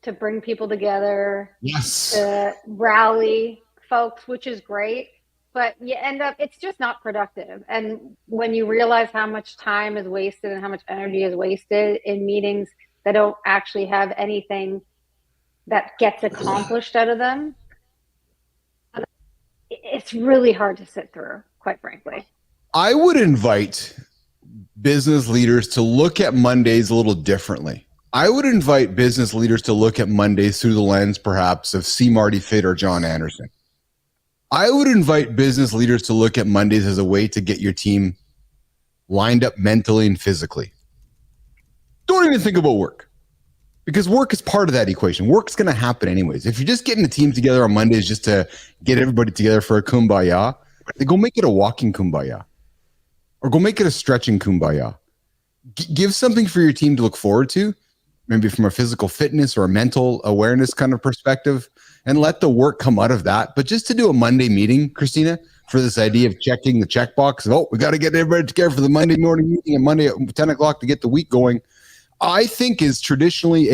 to bring people together, yes, to rally folks, which is great. But you end up, it's just not productive. And when you realize how much time is wasted and how much energy is wasted in meetings that don't actually have anything that gets accomplished out of them, it's really hard to sit through, quite frankly. I would invite business leaders to look at Mondays a little differently. I would invite business leaders to look at Mondays through the lens, perhaps, of C. Marty Fitt or John Anderson. I would invite business leaders to look at Mondays as a way to get your team lined up mentally and physically. Don't even think about work, because work is part of that equation. Work's going to happen anyways. If you're just getting the team together on Mondays just to get everybody together for a kumbaya, then go make it a walking kumbaya, or go make it a stretching kumbaya. Give something for your team to look forward to, maybe from a physical fitness or a mental awareness kind of perspective, and let the work come out of that. But just to do a Monday meeting, Christina, for this idea of checking the checkbox, we got to get everybody together for the Monday morning meeting and Monday at 10 o'clock to get the week going, I think is traditionally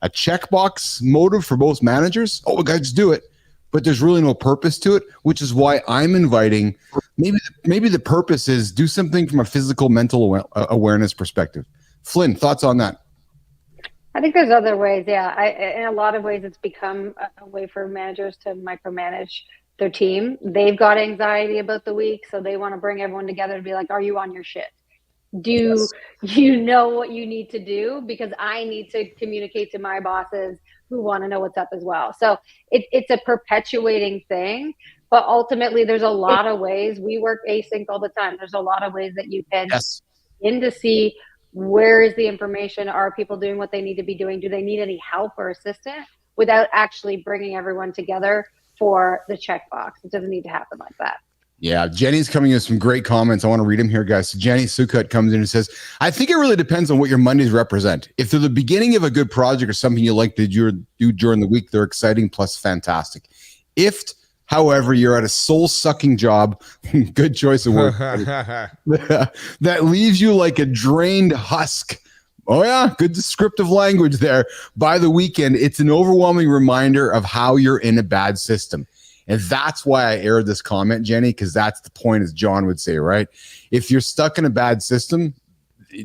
a checkbox motive for most managers. We got to just do it. But there's really no purpose to it, which is why I'm inviting, maybe the purpose is do something from a physical, mental awareness perspective. Flynn, thoughts on that? I think there's other ways. Yeah. In a lot of ways, it's become a way for managers to micromanage their team. They've got anxiety about the week, so they want to bring everyone together to be like, are you on your shit? Do you know what you need to do? Because I need to communicate to my bosses who want to know what's up as well. So it's a perpetuating thing, but ultimately there's a lot of ways. We work async all the time. There's a lot of ways that you can begin to see where is the information. Are people doing what they need to be doing? Do they need any help or assistance without actually bringing everyone together for the checkbox? It doesn't need to happen like that. Yeah, Jenny's coming in with some great comments. I want to read them here, guys. So Jenny Sukut comes in and says, I think it really depends on what your Mondays represent. If they're the beginning of a good project or something you like to do during the week, they're exciting plus fantastic. If, however, you're at a soul-sucking job, good choice of word, that leaves you like a drained husk. Oh, yeah, good descriptive language there. By the weekend, it's an overwhelming reminder of how you're in a bad system. And that's why I aired this comment, Jenny, because that's the point, as John would say, right? If you're stuck in a bad system,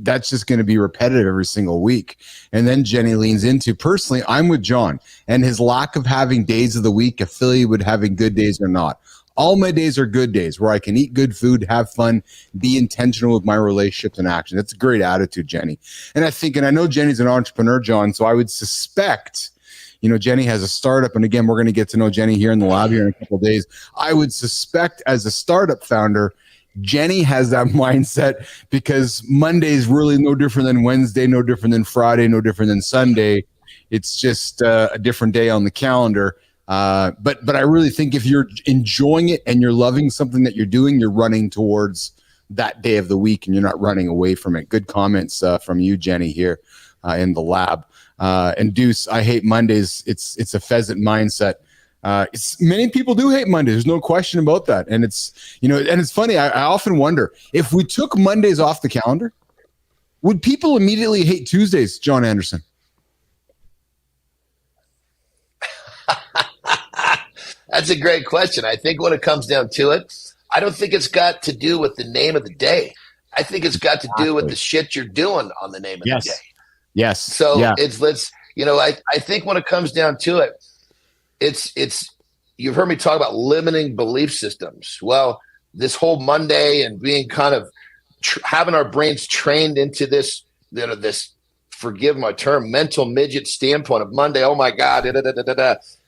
that's just going to be repetitive every single week. And then Jenny leans into, personally, I'm with John and his lack of having days of the week affiliated with having good days or not. All my days are good days where I can eat good food, have fun, be intentional with my relationships and action. That's a great attitude, Jenny. And I know Jenny's an entrepreneur, John, so I would suspect, Jenny has a startup, and again, we're going to get to know Jenny here in the lab here in a couple of days. I would suspect as a startup founder, Jenny has that mindset because Monday is really no different than Wednesday, no different than Friday, no different than Sunday. It's just a different day on the calendar. But I really think if you're enjoying it and you're loving something that you're doing, you're running towards that day of the week and you're not running away from it. Good comments from you, Jenny, here in the lab. And Deuce, I hate Mondays. It's a pheasant mindset. Many people do hate Mondays. There's no question about that. And it's funny. I often wonder if we took Mondays off the calendar, would people immediately hate Tuesdays, John Anderson? That's a great question. I think when it comes down to it, I don't think it's got to do with the name of the day. I think it's got to do with the shit you're doing on the name of the day. Yes. So I think when it comes down to it, it's you've heard me talk about limiting belief systems. Well, this whole Monday and being kind of having our brains trained into this, this, forgive my term, mental midget standpoint of Monday. Oh my God,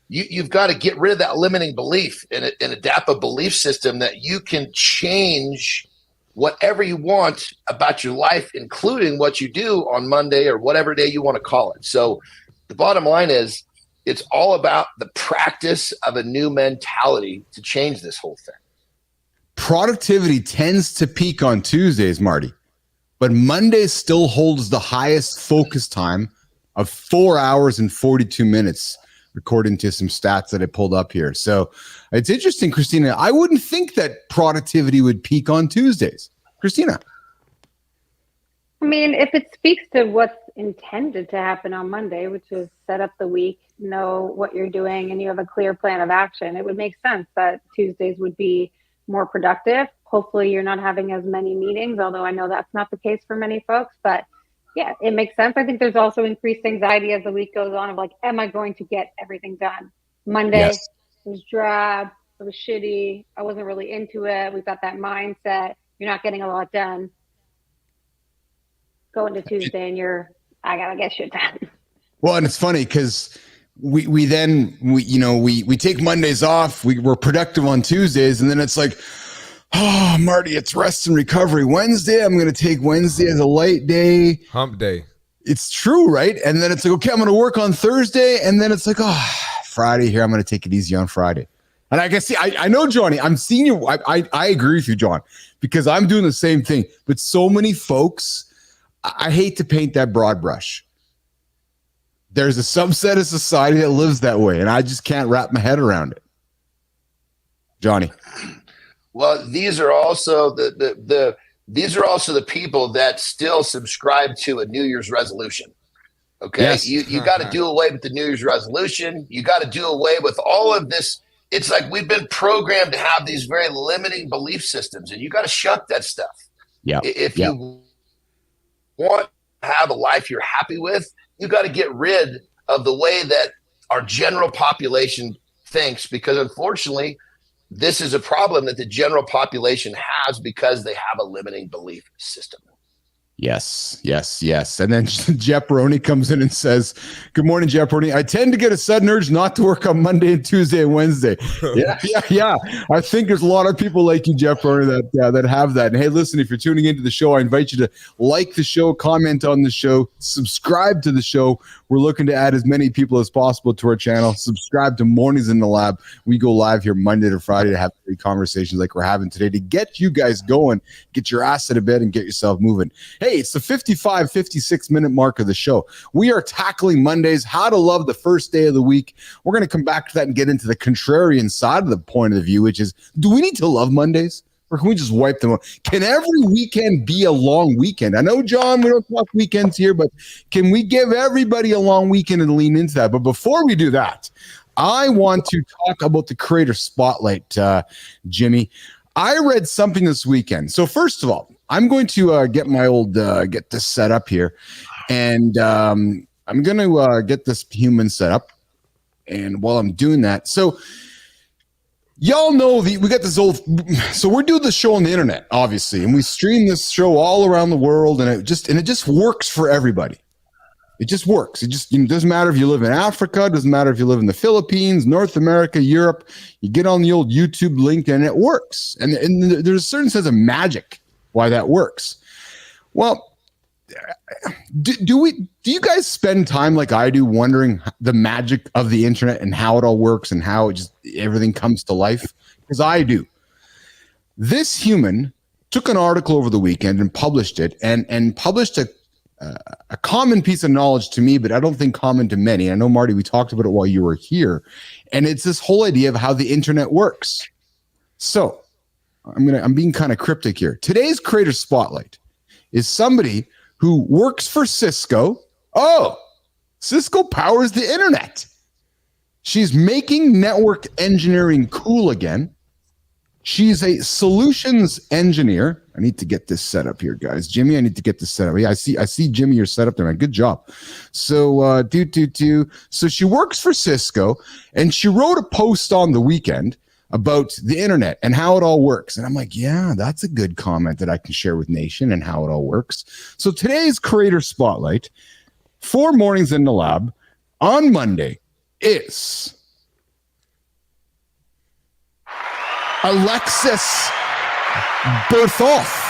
You've got to get rid of that limiting belief and adapt a belief system that you can change whatever you want about your life, including what you do on Monday or whatever day you want to call it. So the bottom line is it's all about the practice of a new mentality to change this whole thing. Productivity tends to peak on Tuesdays, Marty, but Monday still holds the highest focus time of 4 hours and 42 minutes, according to some stats that I pulled up here. So it's interesting, Christina. I wouldn't think that productivity would peak on Tuesdays. Christina. I mean, if it speaks to what's intended to happen on Monday, which is set up the week, know what you're doing, and you have a clear plan of action, it would make sense that Tuesdays would be more productive. Hopefully you're not having as many meetings, although I know that's not the case for many folks, but yeah, it makes sense. I think there's also increased anxiety as the week goes on of like, am I going to get everything done? Monday was drab, it was shitty, I wasn't really into it. We've got that mindset, you're not getting a lot done. Go into Tuesday and I gotta get shit done. Well, and it's funny because we take Mondays off, we're productive on Tuesdays, and then it's like, oh, Marty, it's rest and recovery Wednesday. I'm going to take Wednesday as a light day. Hump day. It's true, right? And then it's like, okay, I'm going to work on Thursday. And then it's like, oh, Friday here. I'm going to take it easy on Friday. And I guess, I know, Johnny, I'm seeing you. I agree with you, John, because I'm doing the same thing. But so many folks, I hate to paint that broad brush, there's a subset of society that lives that way, and I just can't wrap my head around it. Johnny. Well, these are also these are also the people that still subscribe to a New Year's resolution. Okay, yes. You got to do away with the New Year's resolution. You got to do away with all of this. It's like we've been programmed to have these very limiting belief systems, and you got to shut that stuff. Yeah. If you want to have a life you're happy with, you got to get rid of the way that our general population thinks, because unfortunately, this is a problem that the general population has because they have a limiting belief system. Yes. And then Jeproni comes in and says, good morning, Jeproni. I tend to get a sudden urge not to work on Monday and Tuesday and Wednesday. Yeah. I think there's a lot of people like you, Jeproni, that have that. And hey, listen, if you're tuning into the show, I invite you to like the show, comment on the show, subscribe to the show. We're looking to add as many people as possible to our channel. Subscribe to Mornings in the Lab. We go live here Monday to Friday to have great conversations like we're having today to get you guys going, get your ass out of bed and get yourself moving. Hey, it's the 55, 56-minute mark of the show. We are tackling Mondays, how to love the first day of the week. We're going to come back to that and get into the contrarian side of the point of the view, which is, do we need to love Mondays? Or can we just wipe them out? Can every weekend be a long weekend? I know, John, we don't talk weekends here, but can we give everybody a long weekend and lean into that? But before we do that, I want to talk about the Creator Spotlight, Jimmy. I read something this weekend. So first of all, I'm going to get my old, get this set up here. And I'm going to get this human set up. And while I'm doing that, so y'all know we got this old, so we're doing the show on the internet, obviously, and we stream this show all around the world, and it just works for everybody. It just works. It just doesn't matter if you live in Africa, doesn't matter if you live in the Philippines, North America, Europe. You get on the old YouTube link, and it works. And there's a certain sense of magic why that works. Well, do you guys spend time like I do wondering the magic of the internet and how it all works and how it just everything comes to life? Because I do. This human took an article over the weekend and published it and published a common piece of knowledge to me, but I don't think common to many. I know, Marty, we talked about it while you were here, and it's this whole idea of how the internet works. So I'm being kind of cryptic here. Today's Creator Spotlight is somebody who works for Cisco. Oh, Cisco powers the internet. She's making network engineering cool again. She's a solutions engineer. I need to get this set up here, guys. Jimmy, I need to get this set up. Yeah, I see Jimmy, you're set up there, man. Good job. So So she works for Cisco, and she wrote a post on the weekend about the internet and how it all works. And I'm like, yeah, that's a good comment that I can share with Nation and how it all works. So today's Creator Spotlight for Mornings in the Lab on Monday is Alexis Bertholf.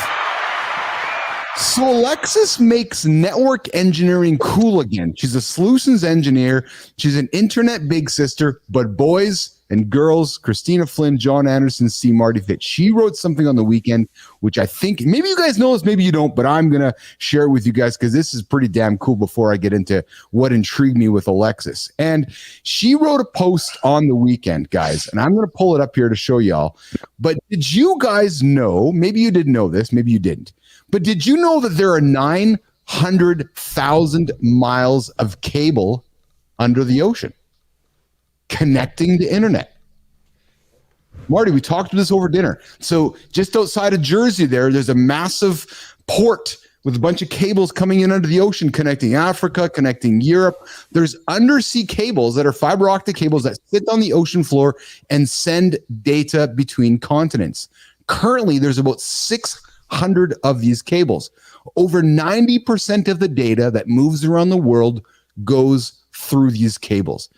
So Alexis makes network engineering cool again. She's a solutions engineer. She's an internet big sister, but boys and girls, Christina Flynn, John Anderson, C. Marty Fitz. She wrote something on the weekend, which I think maybe you guys know this, maybe you don't, but I'm going to share it with you guys because this is pretty damn cool before I get into what intrigued me with Alexis. And she wrote a post on the weekend, guys, and I'm going to pull it up here to show y'all. But did you guys know, maybe you didn't know this, maybe you didn't, but did you know that there are 900,000 miles of cable under the ocean connecting the internet? Marty, we talked about this over dinner. So just outside of Jersey there's a massive port with a bunch of cables coming in under the ocean, connecting Africa, connecting Europe. There's undersea cables that are fiber optic cables that sit on the ocean floor and send data between continents. Currently, there's about 600 of these cables. Over 90% of the data that moves around the world goes through these cables.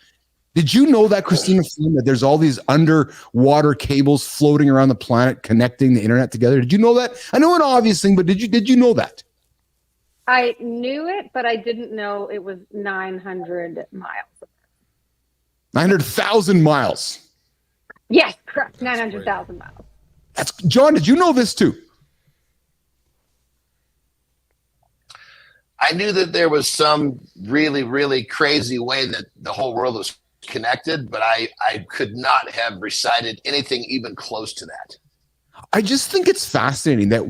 Did you know that, Christina Flynn, that there's all these underwater cables floating around the planet connecting the internet together? Did you know that? I know an obvious thing, but did you know that? I knew it, but I didn't know it was 900 miles. 900,000 miles. Yes, correct. 900,000 miles. John, did you know this too? I knew that there was some really, really crazy way that the whole world was connected, but I could not have recited anything even close to that. I just think it's fascinating that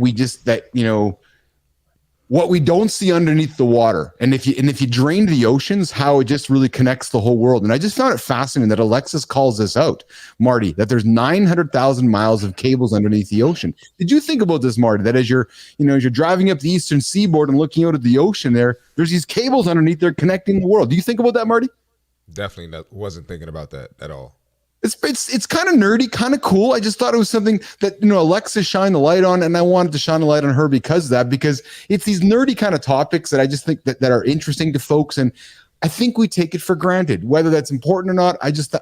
what we don't see underneath the water. And if you drain the oceans, how it just really connects the whole world. And I just found it fascinating that Alexis calls this out, Marty, that there's 900,000 miles of cables underneath the ocean. Did you think about this, Marty, that as you're driving up the eastern seaboard and looking out at the ocean there's these cables underneath there connecting the world? Do you think about that, Marty? Definitely wasn't thinking about that at all. It's kind of nerdy, kind of cool. I just thought it was something that, Alexis shined the light on, and I wanted to shine the light on her because it's these nerdy kind of topics that I just think that are interesting to folks. And I think we take it for granted, whether that's important or not.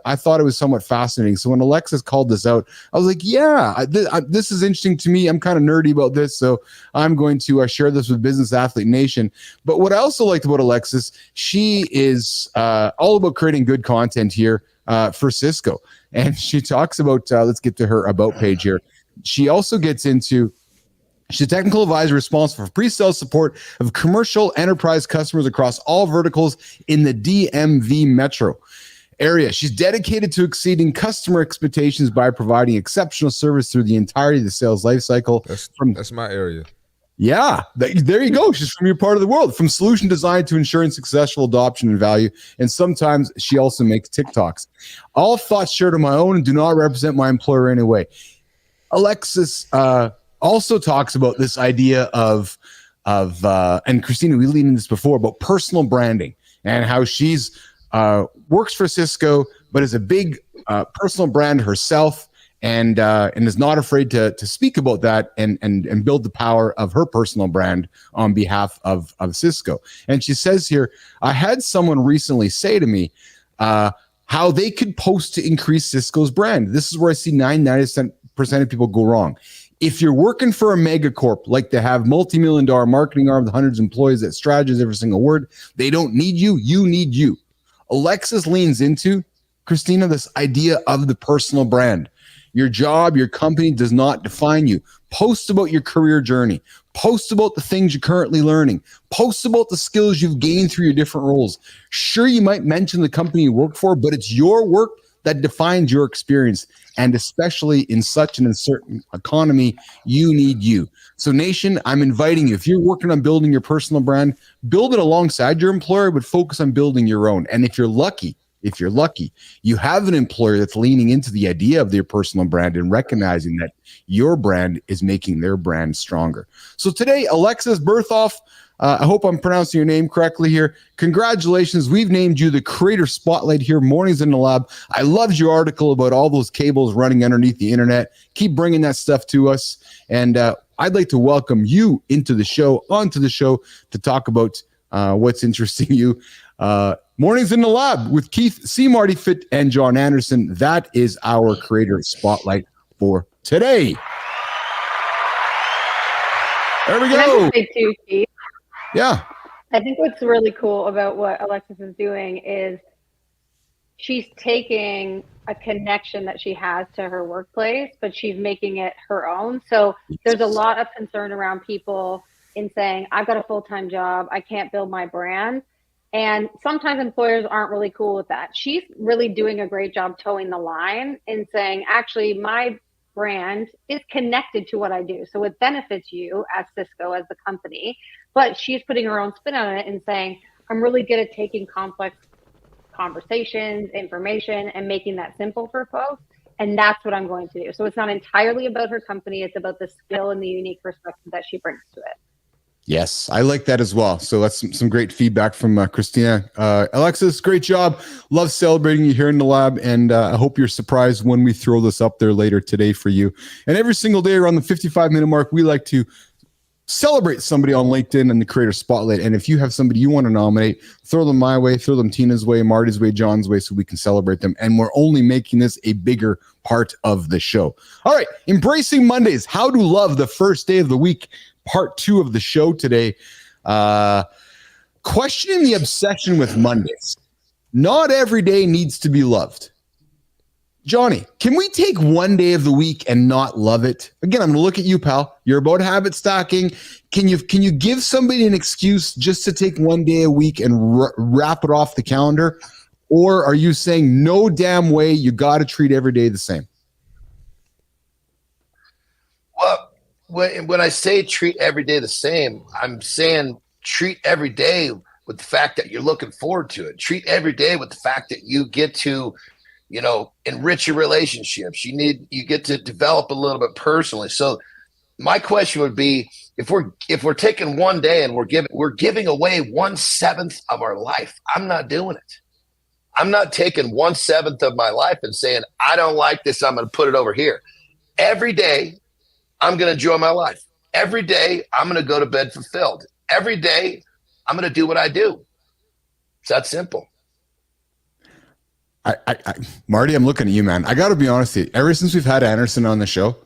I thought it was somewhat fascinating. So when Alexis called this out, I was like, yeah, this is interesting to me. I'm kind of nerdy about this. So I'm going to share this with Business Athlete Nation. But what I also liked about Alexis, she is all about creating good content here for Cisco. And she talks about, let's get to her about page here. She also gets into, she's a technical advisor responsible for pre-sale support of commercial enterprise customers across all verticals in the DMV metro area. She's dedicated to exceeding customer expectations by providing exceptional service through the entirety of the sales lifecycle. That's my area. Yeah, there you go. She's from your part of the world, from solution design to ensuring successful adoption and value. And sometimes she also makes TikToks. All thoughts shared on my own and do not represent my employer in any way. Alexis also talks about this idea of and Christina, we leaned into this before, about personal branding and how she's works for Cisco, but is a big personal brand herself. And is not afraid to speak about that and build the power of her personal brand on behalf of Cisco. And she says here, I had someone recently say to me how they could post to increase Cisco's brand. This is where I see 90% of people go wrong. If you're working for a mega corp, like they have multi-million-dollar marketing arm with hundreds of employees that strategize every single word, they don't need you. You need you. Alexis leans into, Christina, this idea of the personal brand. Your job, your company does not define you. Post about your career journey. Post about the things you're currently learning. Post about the skills you've gained through your different roles. Sure, you might mention the company you work for, but it's your work that defines your experience. And especially in such an uncertain economy, you need you. So nation, I'm inviting you. If you're working on building your personal brand, build it alongside your employer, but focus on building your own. And if you're lucky, you have an employer that's leaning into the idea of their personal brand and recognizing that your brand is making their brand stronger. So today, Alexis Bertholf, I hope I'm pronouncing your name correctly here. Congratulations. We've named you the Creator Spotlight here, Mornings in the Lab. I loved your article about all those cables running underneath the internet. Keep bringing that stuff to us. And I'd like to welcome you onto the show to talk about what's interesting you. Mornings in the Lab with Keith, C. Marty Fit, and John Anderson. That is our Creator Spotlight for today. There we go. Too, Keith. Yeah. I think what's really cool about what Alexis is doing is she's taking a connection that she has to her workplace, but she's making it her own. So there's a lot of concern around people in saying, I've got a full-time job, I can't build my brand. And sometimes employers aren't really cool with that. She's really doing a great job towing the line and saying, actually, my brand is connected to what I do. So it benefits you as Cisco, as the company, but she's putting her own spin on it and saying, I'm really good at taking complex conversations, information, and making that simple for folks. And that's what I'm going to do. So it's not entirely about her company. It's about the skill and the unique perspective that she brings to it. Yes, I like that as well. So that's some great feedback from Christina. Alexis, great job. Love celebrating you here in the lab. And I hope you're surprised when we throw this up there later today for you. And every single day around the 55-minute mark, we like to celebrate somebody on LinkedIn and the Creator Spotlight. And if you have somebody you want to nominate, throw them my way, throw them Tina's way, Marty's way, John's way, so we can celebrate them. And we're only making this a bigger part of the show. All right, embracing Mondays. How to love the first day of the week. Part 2 of the show today. Questioning the obsession with Mondays. Not every day needs to be loved. Johnny, can we take one day of the week and not love it? Again, I'm going to look at you, pal. You're about habit stacking. Can you give somebody an excuse just to take one day a week and wrap it off the calendar? Or are you saying no damn way, you got to treat every day the same? Well, when I say treat every day the same, I'm saying treat every day with the fact that you're looking forward to it. Treat every day with the fact that you get to, enrich your relationships. You get to develop a little bit personally. So my question would be, if we're taking one day and we're giving away 1/7 of our life, I'm not doing it. I'm not taking 1/7 of my life and saying, I don't like this, I'm going to put it over here. Every day, I'm going to enjoy my life. Every day, I'm going to go to bed fulfilled. Every day, I'm going to do what I do. It's that simple. Marty, I'm looking at you, man. I got to be honest with you. Ever since we've had Anderson on the show,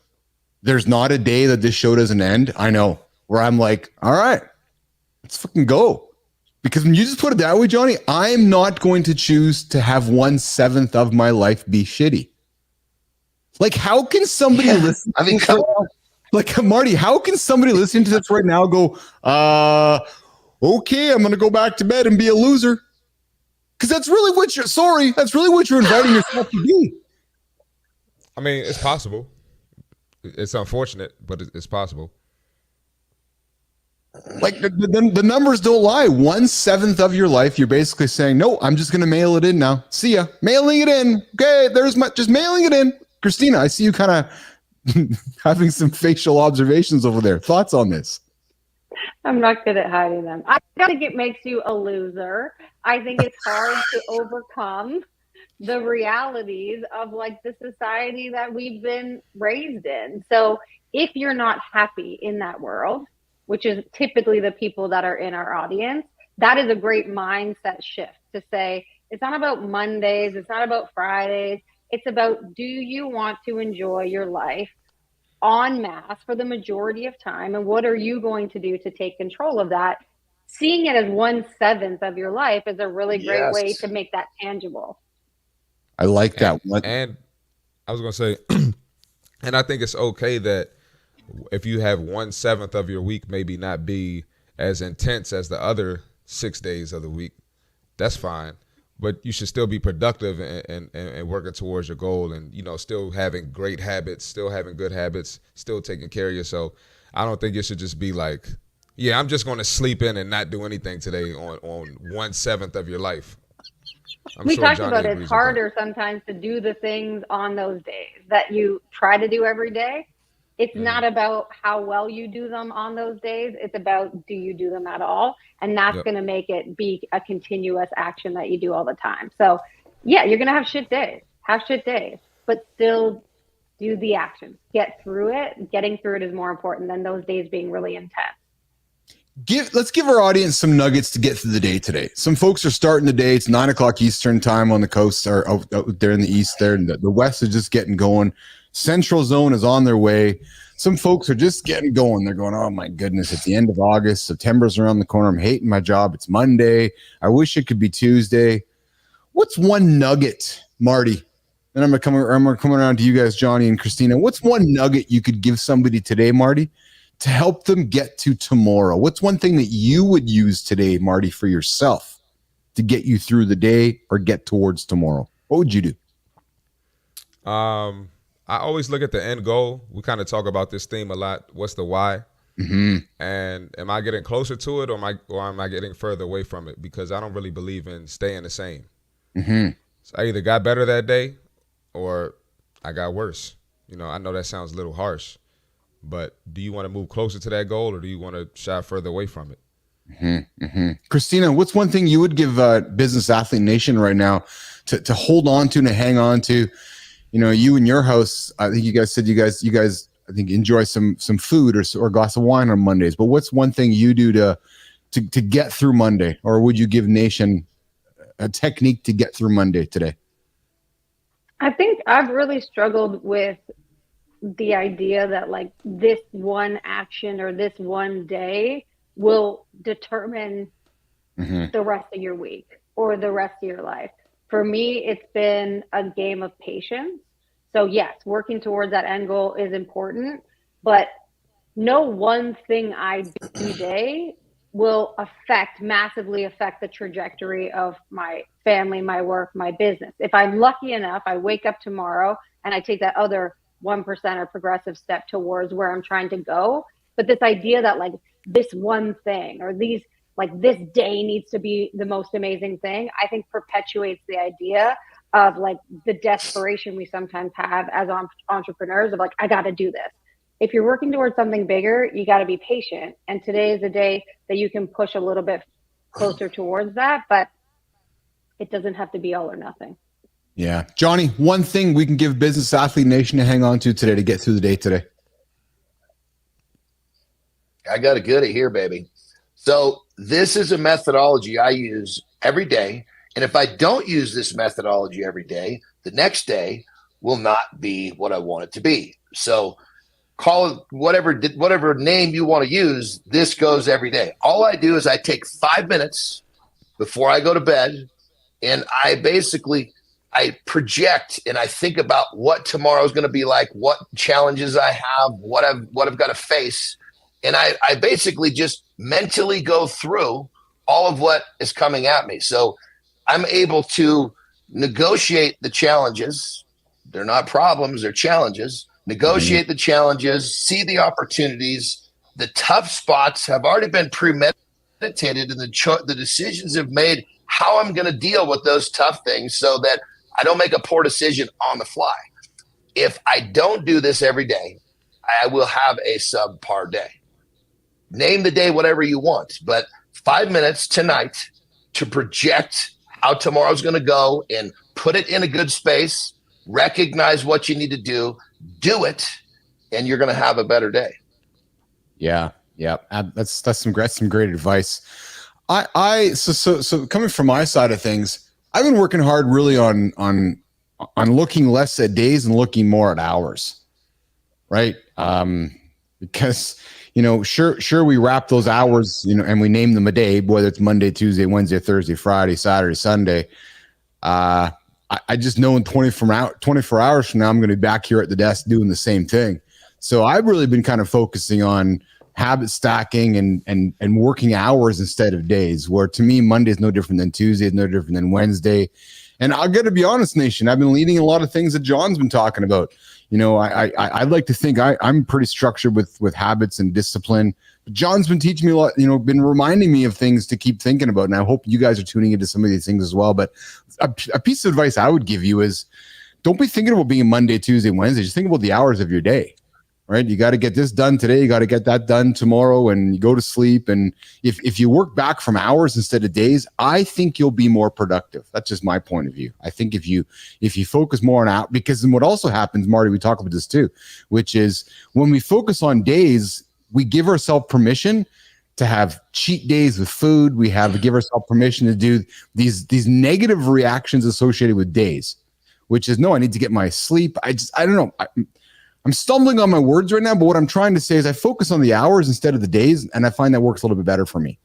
there's not a day that this show doesn't end. I know, where I'm like, all right, let's fucking go. Because when you just put it that way, Johnny, I'm not going to choose to have 1/7 of my life be shitty. Like, how can somebody listen? I mean, like, Marty, how can somebody listening to this right now go, okay, I'm going to go back to bed and be a loser? Because that's really what you're inviting yourself to be. I mean, it's possible. It's unfortunate, but it's possible. Like the numbers don't lie. 1/7 of your life, you're basically saying, no, I'm just going to mail it in now. See ya. Mailing it in. Okay, just mailing it in. Christina, I see you kind of having some facial observations over there. Thoughts on this? I'm not good at hiding them. I don't think it makes you a loser. I think it's hard to overcome the realities of like the society that we've been raised in. So if you're not happy in that world, which is typically the people that are in our audience, that is a great mindset shift to say, it's not about Mondays, it's not about Fridays. It's about, do you want to enjoy your life en masse for the majority of time? And what are you going to do to take control of that? Seeing it as 1/7 of your life is a really great way to make that tangible. I like that one. And I was going to say, and I think it's okay that if you have 1/7 of your week maybe not be as intense as the other 6 days of the week, that's fine. But you should still be productive and working towards your goal, and still having great habits, still having good habits, still taking care of yourself. I don't think it should just be like, yeah, I'm just going to sleep in and not do anything today on 1/7 of your life. We talked about it's harder sometimes to do the things on those days that you try to do every day. It's not about how well you do them on those days. It's about, do you do them at all? And that's going to make it be a continuous action that you do all the time. So yeah, you're going to have shit days, but still do the action, get through it. Getting through it is more important than those days being really intense. Let's give our audience some nuggets to get through the day today. Some folks are starting the day. It's 9 o'clock Eastern time on the coast, or out there in the East there. And the West is just getting going. Central zone is on their way. Some folks are just getting going. They're going, oh my goodness, it's the end of August. September's around the corner. I'm hating my job. It's Monday. I wish it could be Tuesday. What's one nugget, Marty? And I'm gonna come around to you guys, Johnny and Christina. What's one nugget you could give somebody today, Marty, to help them get to tomorrow? What's one thing that you would use today, Marty, for yourself to get you through the day or get towards tomorrow? What would you do? I always look at the end goal. We kind of talk about this theme a lot. What's the why? Mm-hmm. And am I getting closer to it, or am I getting further away from it? Because I don't really believe in staying the same. Mm-hmm. So I either got better that day or I got worse. I know that sounds a little harsh, but do you want to move closer to that goal, or do you want to shy further away from it? Mm-hmm. Mm-hmm. Christina, what's one thing you would give Business Athlete Nation right now to hold on to and to hang on to? You and your house, I think you guys said you guys I think enjoy some food or a glass of wine on Mondays. But what's one thing you do to get through Monday, or would you give Nation a technique to get through Monday today? I think I've really struggled with the idea that like this one action or this one day will determine the rest of your week or the rest of your life. For me, it's been a game of patience So yes, working towards that end goal is important, but no one thing I do today will massively affect the trajectory of my family, my work, my business. If I'm lucky enough, I wake up tomorrow and I take that other 1% or progressive step towards where I'm trying to go. But this idea that like this one thing or these, like this day needs to be the most amazing thing, I think perpetuates the idea of like the desperation we sometimes have as entrepreneurs of like, I got to do this. If you're working towards something bigger, you got to be patient. And today is a day that you can push a little bit closer towards that, but it doesn't have to be all or nothing. Yeah. Johnny, one thing we can give Business Athlete Nation to hang on to today to get through the day today. I got a goodie here, baby. So this is a methodology I use every day. And if I don't use this methodology every day, the next day will not be what I want it to be. So call it whatever name you want to use. This goes every day. All I do is I take 5 minutes before I go to bed, and I project and I think about what tomorrow is going to be like, what challenges I have, what I've got to face. And I basically just mentally go through all of what is coming at me. So I'm able to negotiate the challenges. They're not problems, they're challenges. Negotiate the challenges, see the opportunities. The tough spots have already been premeditated, and the decisions have made how I'm going to deal with those tough things so that I don't make a poor decision on the fly. If I don't do this every day, I will have a subpar day. Name the day whatever you want, but 5 minutes tonight to project how tomorrow's going to go and put it in a good space, recognize what you need to do it, and you're going to have a better day. Yeah. That's some great advice. So coming from my side of things, I've been working hard really on looking less at days and looking more at hours, right? Because sure we wrap those hours, and we name them a day, whether it's Monday, Tuesday, Wednesday, Thursday, Friday, Saturday, Sunday. I just know in 24 hours from now, I'm going to be back here at the desk doing the same thing. So I've really been kind of focusing on habit stacking and working hours instead of days, where to me, Monday is no different than Tuesday, is no different than Wednesday. And I've got to be honest, Nation, I've been leading a lot of things that John's been talking about. I'd like to think I'm pretty structured with habits and discipline. But John's been teaching me a lot, been reminding me of things to keep thinking about. And I hope you guys are tuning into some of these things as well. But a piece of advice I would give you is don't be thinking about being Monday, Tuesday, Wednesday. Just think about the hours of your day, right? You got to get this done today. You got to get that done tomorrow, and you go to sleep. And if you work back from hours instead of days, I think you'll be more productive. That's just my point of view. I think if you focus more on out, because then what also happens, Marty, we talk about this too, which is when we focus on days, we give ourselves permission to have cheat days with food. We give ourselves permission to do these negative reactions associated with days, which is, no, I need to get my sleep. I don't know. I'm stumbling on my words right now, but what I'm trying to say is I focus on the hours instead of the days, and I find that works a little bit better for me.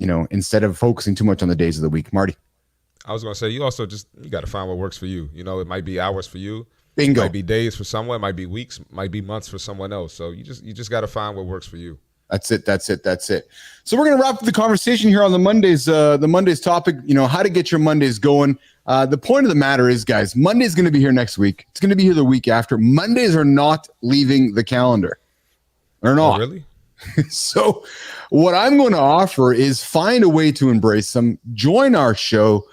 Instead of focusing too much on the days of the week. Marty. I was going to say, you got to find what works for you. It might be hours for you. Bingo. It might be days for someone, might be weeks, might be months for someone else. So you just got to find what works for you. That's it. So we're going to wrap up the conversation here on the Mondays topic, how to get your Mondays going. The point of the matter is, guys, Monday's going to be here next week. It's going to be here the week after. Mondays are not leaving the calendar. They're not. Oh, really? So what I'm going to offer is find a way to embrace them. Join our show,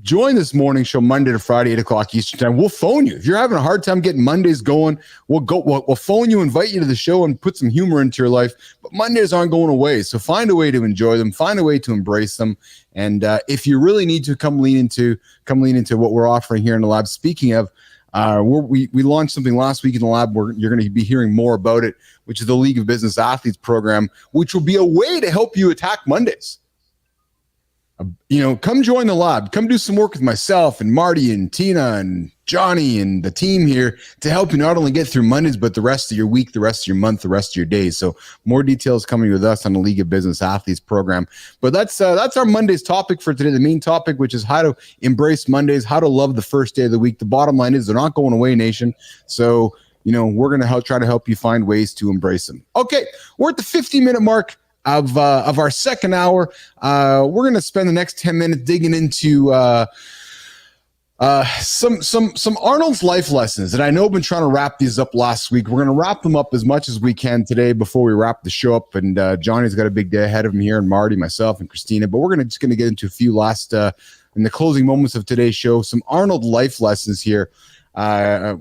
join this morning show Monday to Friday, 8:00 Eastern time. We'll phone you. If you're having a hard time getting Mondays going, we'll phone you, invite you to the show, and put some humor into your life. But Mondays aren't going away. So find a way to enjoy them, find a way to embrace them. And if you really need to, come lean into what we're offering here in the lab. Speaking of, we launched something last week in the lab where you're going to be hearing more about it, which is the League of Business Athletes program, which will be a way to help you attack Mondays. come join the lab. Come do some work with myself and Marty and Tina and Johnny and the team here to help you not only get through Mondays, but the rest of your week, the rest of your month, the rest of your days. So more details coming with us on the League of Business Athletes program. But that's our Monday's topic for today. The main topic, which is how to embrace Mondays, how to love the first day of the week. The bottom line is they're not going away, nation. So, we're going to try to help you find ways to embrace them. Okay, we're at the 50-minute mark of our second hour. We're going to spend the next 10 minutes digging into some Arnold's life lessons. And I know I've been trying to wrap these up last week. We're going to wrap them up as much as we can today before we wrap the show up. And Johnny's got a big day ahead of him here, and Marty, myself, and Christina. But we're just going to get into a few last in the closing moments of today's show. Some Arnold life lessons here.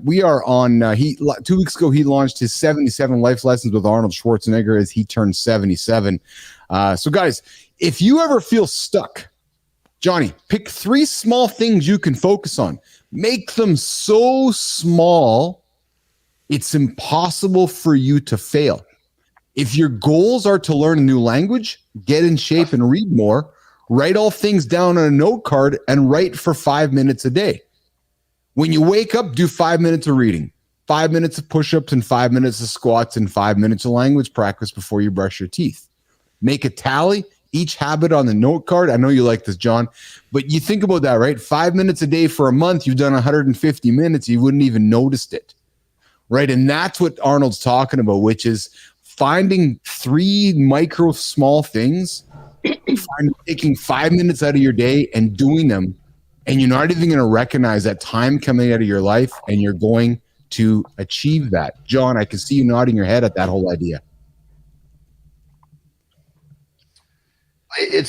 We are on 2 weeks ago he launched his 77 life lessons with Arnold Schwarzenegger as he turned 77. So guys, if you ever feel stuck, Johnny, pick 3 small things you can focus on. Make them so small it's impossible for you to fail. If your goals are to learn a new language, get in shape and read more, write all things down on a note card and write for 5 minutes a day. When you wake up, do 5 minutes of reading, 5 minutes of push-ups and 5 minutes of squats and 5 minutes of language practice before you brush your teeth. Make a tally, each habit on the note card. I know you like this, John, but you think about that, right? 5 minutes a day for a month, you've done 150 minutes. You wouldn't even noticed it, right? And that's what Arnold's talking about, which is finding 3 micro small things, taking 5 minutes out of your day and doing them. And you're not even going to recognize that time coming out of your life, and you're going to achieve that. John, I can see you nodding your head at that whole idea.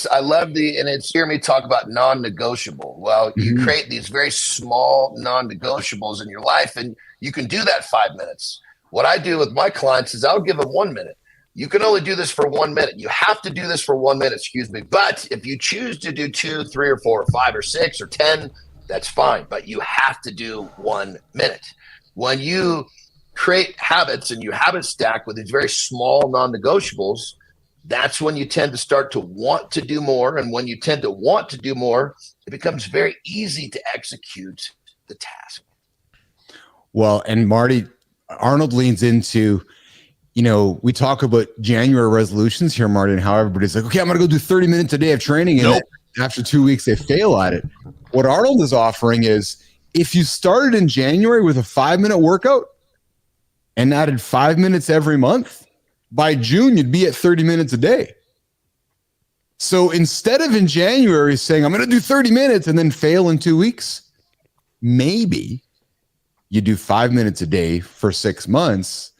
I love and it's hear me talk about non-negotiable. Well, you create these very small non-negotiables in your life, and you can do that 5 minutes. What I do with my clients is I'll give them 1 minute. You can only do this for 1 minute. You have to do this for 1 minute, But if you choose to do 2, 3, or 4, or 5, or 6, or 10, that's fine. But you have to do 1 minute. When you create habits and you habit stack with these very small non-negotiables, that's when you tend to start to want to do more. And when you tend to want to do more, it becomes very easy to execute the task. Well, and Marty, Arnold leans into, we talk about January resolutions here, Marty, and how everybody's like, okay, I'm going to go do 30 minutes a day of training. And after 2 weeks, they fail at it. What Arnold is offering is, if you started in January with a 5-minute workout and added 5 minutes every month, by June, you'd be at 30 minutes a day. So instead of in January saying, I'm going to do 30 minutes and then fail in 2 weeks, maybe you do 5 minutes a day for 6 months,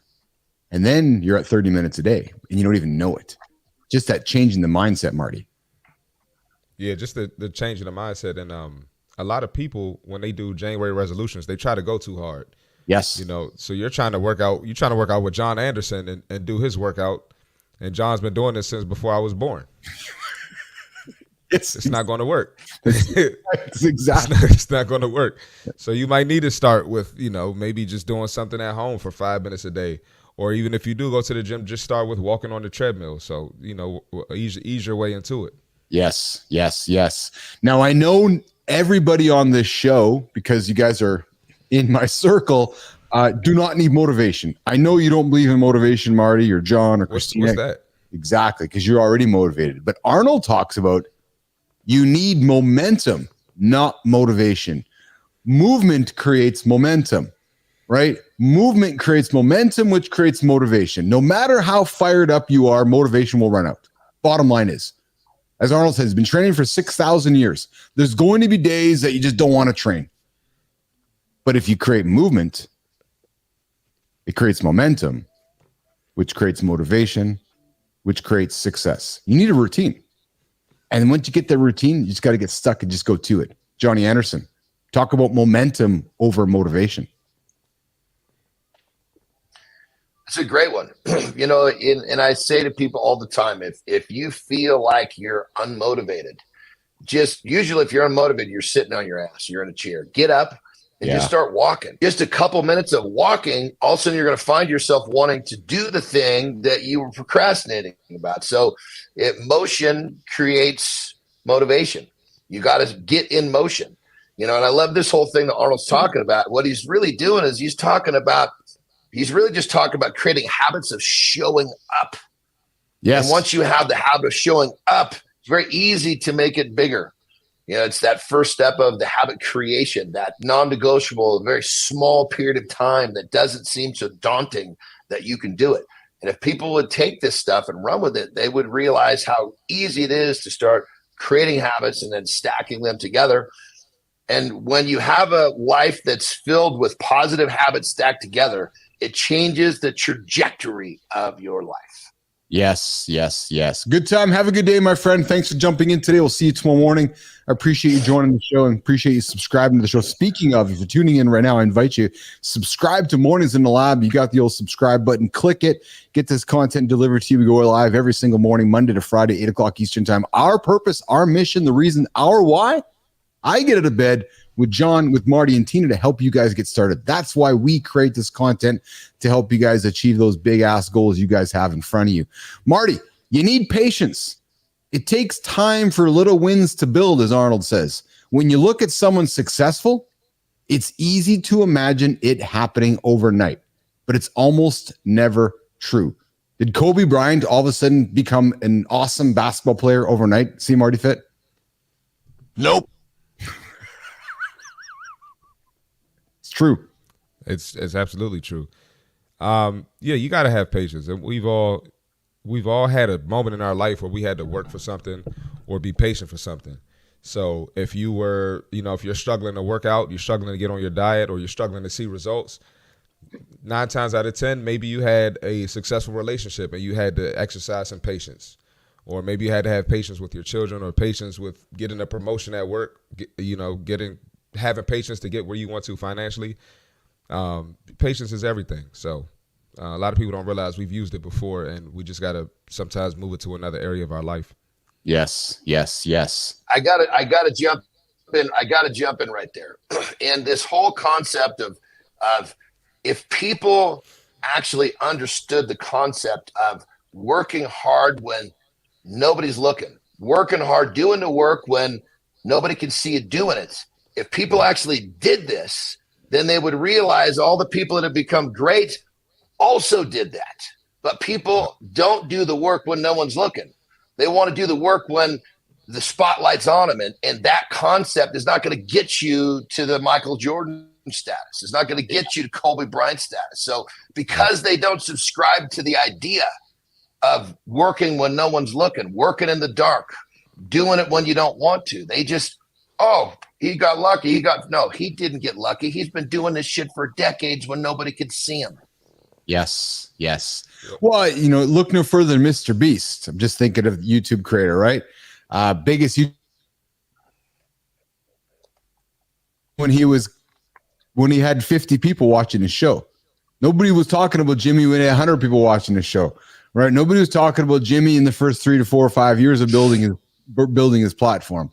and then you're at 30 minutes a day and you don't even know it. Just that change in the mindset, Marty. Yeah, just the change in the mindset. And a lot of people, when they do January resolutions, they try to go too hard. Yes. So you're trying to work out with John Anderson and do his workout. And John's been doing this since before I was born. It's not going to work. It's not going to work. So you might need to start with, maybe just doing something at home for 5 minutes a day. Or even if you do go to the gym, just start with walking on the treadmill. So, ease your way into it. Yes. Now, I know everybody on this show, because you guys are in my circle, do not need motivation. I know you don't believe in motivation, Marty or John or Christina. What's that? Exactly, because you're already motivated. But Arnold talks about you need momentum, not motivation. Movement creates momentum, right? Movement creates momentum, which creates motivation. No matter how fired up you are, motivation will run out. Bottom line is, as Arnold says, he's been training for 6,000 years. There's going to be days that you just don't want to train. But if you create movement, it creates momentum, which creates motivation, which creates success. You need a routine. And once you get that routine, you just got to get stuck and just go to it. Johnny Anderson, talk about momentum over motivation. It's a great one. And I say to people all the time, if you feel like you're unmotivated, usually if you're unmotivated, you're sitting on your ass, you're in a chair. Get up and just start walking. Just a couple minutes of walking, all of a sudden you're going to find yourself wanting to do the thing that you were procrastinating about. So motion creates motivation. You got to get in motion. You know, and I love this whole thing that Arnold's talking about. What he's really doing is he's really just talking about creating habits of showing up. Yes. And once you have the habit of showing up, it's very easy to make it bigger. You know, it's that first step of the habit creation, that non-negotiable, very small period of time that doesn't seem so daunting that you can do it. And if people would take this stuff and run with it, they would realize how easy it is to start creating habits and then stacking them together. And when you have a life that's filled with positive habits stacked together, it changes the trajectory of your life. Yes, yes, yes. Good time. Have a good day, my friend. Thanks for jumping in today. We'll see you tomorrow morning. I appreciate you joining the show and appreciate you subscribing to the show. Speaking of, if you're tuning in right now, I invite you, subscribe to Mornings in the Lab. You got the old subscribe button. Click it. Get this content delivered to you. We go live every single morning, Monday to Friday, 8 o'clock Eastern time. Our purpose, our mission, the reason, our why, I get out of bed with John, with Marty, and Tina to help you guys get started. That's why we create this content, to help you guys achieve those big ass goals you guys have in front of you. Marty, you need patience. It takes time for little wins to build, as Arnold says. When you look at someone successful, it's easy to imagine it happening overnight, but it's almost never true. Did Kobe Bryant all of a sudden become an awesome basketball player overnight? See Marty Fit? Nope. True. It's absolutely true. Yeah, you got to have patience. And we've all had a moment in our life where we had to work for something or be patient for something. So if you were, if you're struggling to work out, you're struggling to get on your diet, or you're struggling to see results, 9 times out of 10, maybe you had a successful relationship and you had to exercise some patience. Or maybe you had to have patience with your children, or patience with getting a promotion at work, having patience to get where you want to financially. Patience is everything. So a lot of people don't realize we've used it before, and we just got to sometimes move it to another area of our life. Yes, yes, yes. I gotta jump in. I gotta jump in right there. And this whole concept of if people actually understood the concept of working hard when nobody's looking, working hard, doing the work when nobody can see you doing it. If people actually did this, then they would realize all the people that have become great also did that. But people don't do the work when no one's looking. They want to do the work when the spotlight's on them. And that concept is not going to get you to the Michael Jordan status. It's not going to get you to Kobe Bryant status. So because they don't subscribe to the idea of working when no one's looking, working in the dark, doing it when you don't want to, they just, he got lucky. No, he didn't get lucky. He's been doing this shit for decades when nobody could see him. Yes, yes. Well, look no further than Mr. Beast. I'm just thinking of the YouTube creator, right? Biggest when he had 50 people watching his show. Nobody was talking about Jimmy when he had 100 people watching his show, right? Nobody was talking about Jimmy in the first 3 to 4 or 5 years of building his platform.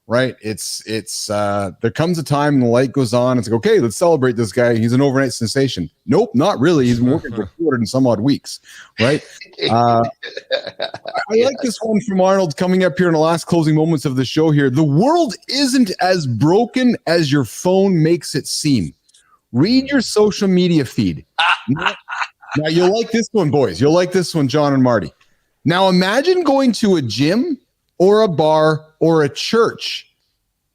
Right. It's there comes a time and the light goes on. It's like, okay, let's celebrate this guy. He's an overnight sensation. Nope, not really. He's been working for 200 and some odd weeks. Right. I like this one from Arnold coming up here in the last closing moments of the show here. The world isn't as broken as your phone makes it seem. Read your social media feed. Now you'll like this one, boys. You'll like this one, John and Marty. Now imagine going to a gym or a bar or a church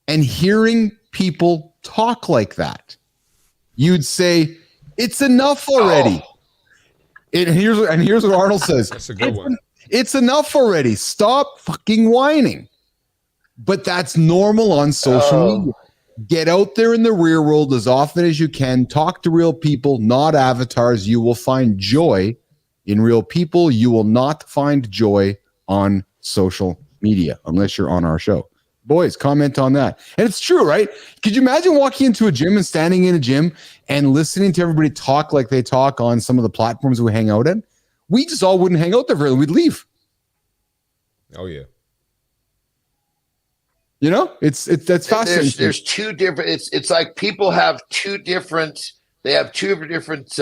and hearing people talk like that. You'd say, it's enough already. And here's what Arnold says. That's a good one. It's enough already. Stop fucking whining. But that's normal on social media. Get out there in the real world as often as you can. Talk to real people, not avatars. You will find joy in real people. You will not find joy on social media unless you're on our show. Boys, comment on that. And it's true, right? Could you imagine walking into a gym and standing in a gym and listening to everybody talk like they talk on some of the platforms we hang out in? We just all wouldn't hang out there very long. We'd leave. Oh yeah. It's that's fascinating. There's two different. It's like people have two different. They have two different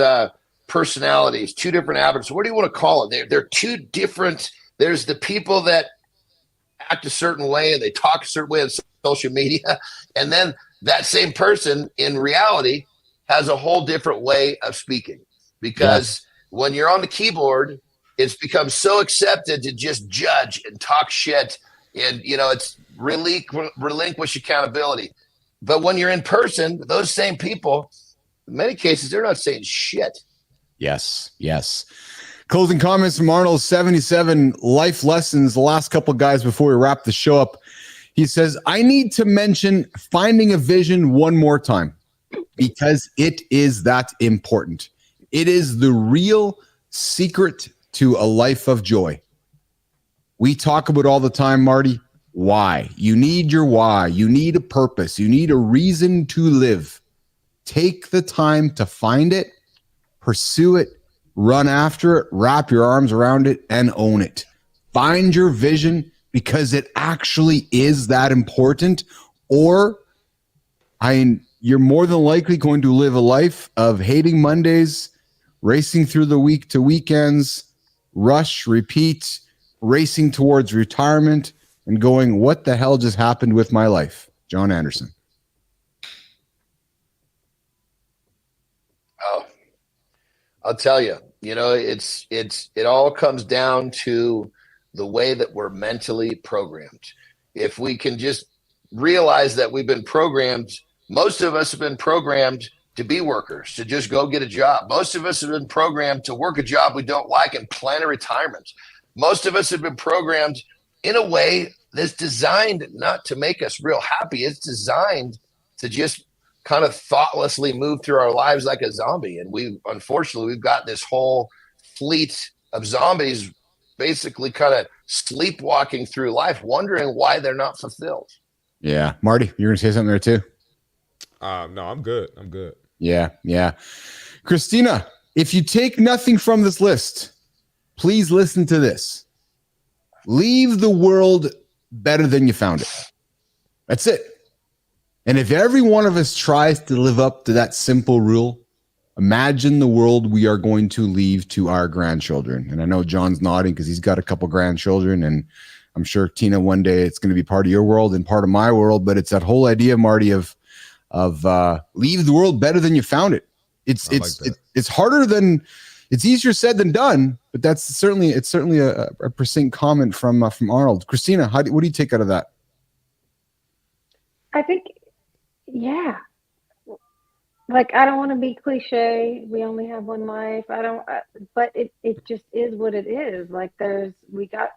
personalities, two different habits. What do you want to call it? They're two different. There's the people that act a certain way and they talk a certain way on social media. And then that same person in reality has a whole different way of speaking, because when you're on the keyboard, it's become so accepted to just judge and talk shit. And, it's relinquish accountability. But when you're in person, those same people, in many cases, they're not saying shit. Yes. Closing comments from Arnold, 77 life lessons. The last couple of guys before we wrap the show up. He says, I need to mention finding a vision one more time because it is that important. It is the real secret to a life of joy. We talk about all the time, Marty, why. You need your why. You need a purpose. You need a reason to live. Take the time to find it, pursue it, run after it, wrap your arms around it, and own it. Find your vision because it actually is that important, or you're more than likely going to live a life of hating Mondays, racing through the week to weekends, rush, repeat, racing towards retirement, and going, what the hell just happened with my life? John Anderson. Oh, I'll tell you, it all comes down to the way that we're mentally programmed. If we can just realize that we've been programmed, most of us have been programmed to be workers, to just go get a job. Most of us have been programmed to work a job we don't like and plan a retirement. Most of us have been programmed in a way that's designed not to make us real happy. It's designed to just kind of thoughtlessly move through our lives like a zombie. And unfortunately, we've got this whole fleet of zombies basically kind of sleepwalking through life, wondering why they're not fulfilled. Yeah. Marty, you're going to say something there too? No, I'm good. Yeah. Christina, if you take nothing from this list, please listen to this. Leave the world better than you found it. That's it. And if every one of us tries to live up to that simple rule, imagine the world we are going to leave to our grandchildren. And I know John's nodding because he's got a couple grandchildren, and I'm sure, Tina, one day it's going to be part of your world and part of my world. But it's that whole idea, Marty, of leave the world better than you found it. It's harder than, it's easier said than done. But it's certainly a percent comment from Arnold. Christina, what do you take out of that? I think, yeah. Like, I don't want to be cliche. We only have one life. But it just is what it is. Like, we got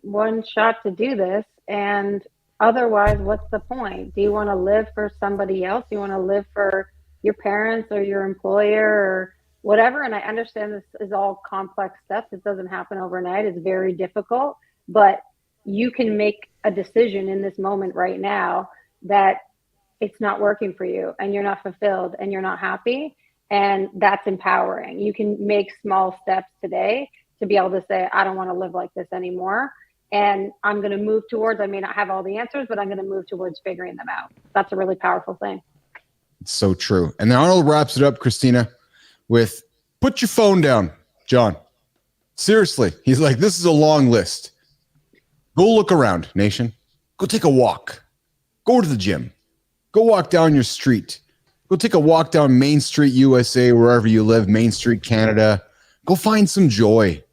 one shot to do this, and otherwise, what's the point? Do you want to live for somebody else? Do you want to live for your parents or your employer or whatever? And I understand this is all complex stuff. It doesn't happen overnight. It's very difficult, but you can make a decision in this moment right now that it's not working for you and you're not fulfilled and you're not happy. And that's empowering. You can make small steps today to be able to say, I don't want to live like this anymore. And I'm going to move towards, I may not have all the answers, but I'm going to move towards figuring them out. That's a really powerful thing. It's so true. And then Arnold wraps it up, Christina, with put your phone down, John. Seriously. He's like, this is a long list. Go look around, nation. Go take a walk. Go to the gym. Go walk down your street. Go take a walk down Main Street, USA, wherever you live, Main Street, Canada. Go find some joy.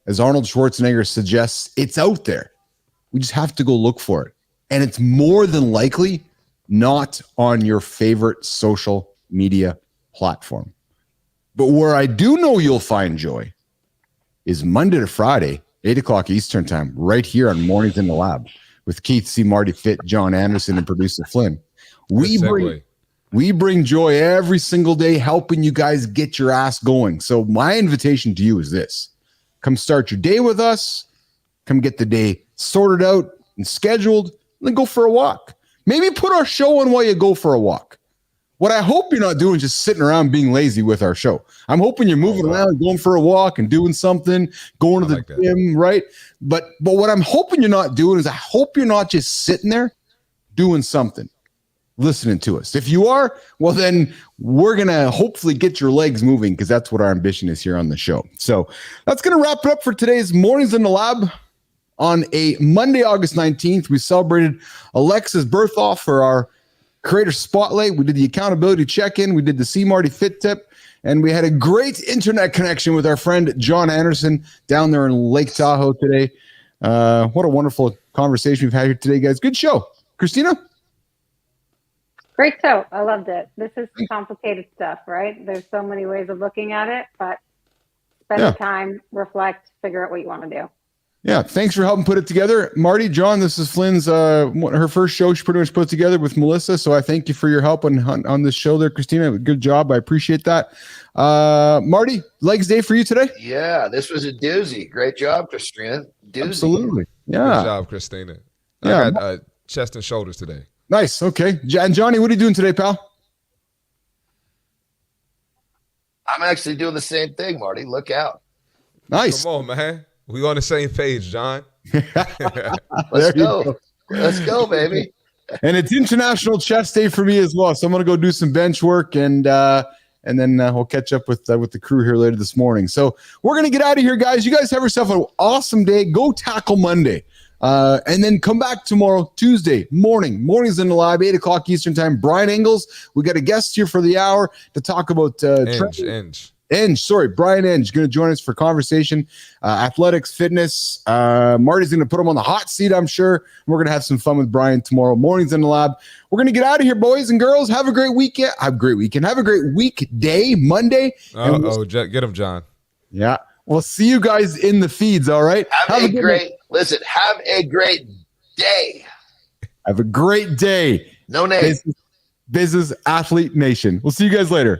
As Arnold Schwarzenegger suggests, it's out there. We just have to go look for it. And it's more than likely not on your favorite social media platform. But where I do know you'll find joy is Monday to Friday, 8 o'clock Eastern time, right here on Mornings in the Lab with Keith C. Marty Fit, John Anderson, and producer Flynn. We bring joy every single day, helping you guys get your ass going. So my invitation to you is this. Come start your day with us. Come get the day sorted out and scheduled, and then go for a walk. Maybe put our show on while you go for a walk. What I hope you're not doing is just sitting around being lazy with our show. I'm hoping you're moving around, going for a walk and doing something, going to the gym, right? But what I'm hoping you're not doing is I hope you're not just sitting there doing something, listening to us. If you are, well, then we're going to hopefully get your legs moving because that's what our ambition is here on the show. So that's going to wrap it up for today's Mornings in the Lab. on a Monday, August 19th. We celebrated Alexis Bertholf for our Creator Spotlight. We did the accountability check-in. We did the See Marty Fit Tip. And we had a great internet connection with our friend John Anderson down there in Lake Tahoe today. What a wonderful conversation we've had here today, guys. Good show. Christina? Great show. I loved it. This is complicated stuff, right? There's so many ways of looking at it, but spend the time, reflect, figure out what you want to do. Yeah, thanks for helping put it together. Marty, John, this is Flynn's her first show she pretty much put together with Melissa, so I thank you for your help on this show there, Christina. Good job. I appreciate that. Marty, Legs Day for you today? Yeah, this was a doozy. Great job, Christina. Doozy. Absolutely. Yeah. Good job, Christina. I got chest and shoulders today. Nice. Okay. And Johnny, what are you doing today, pal? I'm actually doing the same thing, Marty. Look out. Nice. Come on, man. We on the same page, John. Let's go. Let's go, baby. And it's International Chest Day for me as well. So I'm going to go do some bench work and then we'll catch up with the crew here later this morning. So we're going to get out of here, guys. You guys have yourself an awesome day. Go tackle Monday. And then come back tomorrow, Tuesday morning. Mornings in the lab, 8 o'clock Eastern time. Brian Ingalls. We got a guest here for the hour to talk about Brian Enge going to join us for conversation, athletics, fitness. Marty's going to put him on the hot seat, I'm sure. We're going to have some fun with Brian tomorrow. Mornings in the lab. We're going to get out of here, boys and girls. Have a great weekend. Have a great weekend. Have a great weekday, Monday. Get him, John. Yeah. We'll see you guys in the feeds, all right? Have a great day. Have a great day. No name. Business Athlete Nation. We'll see you guys later.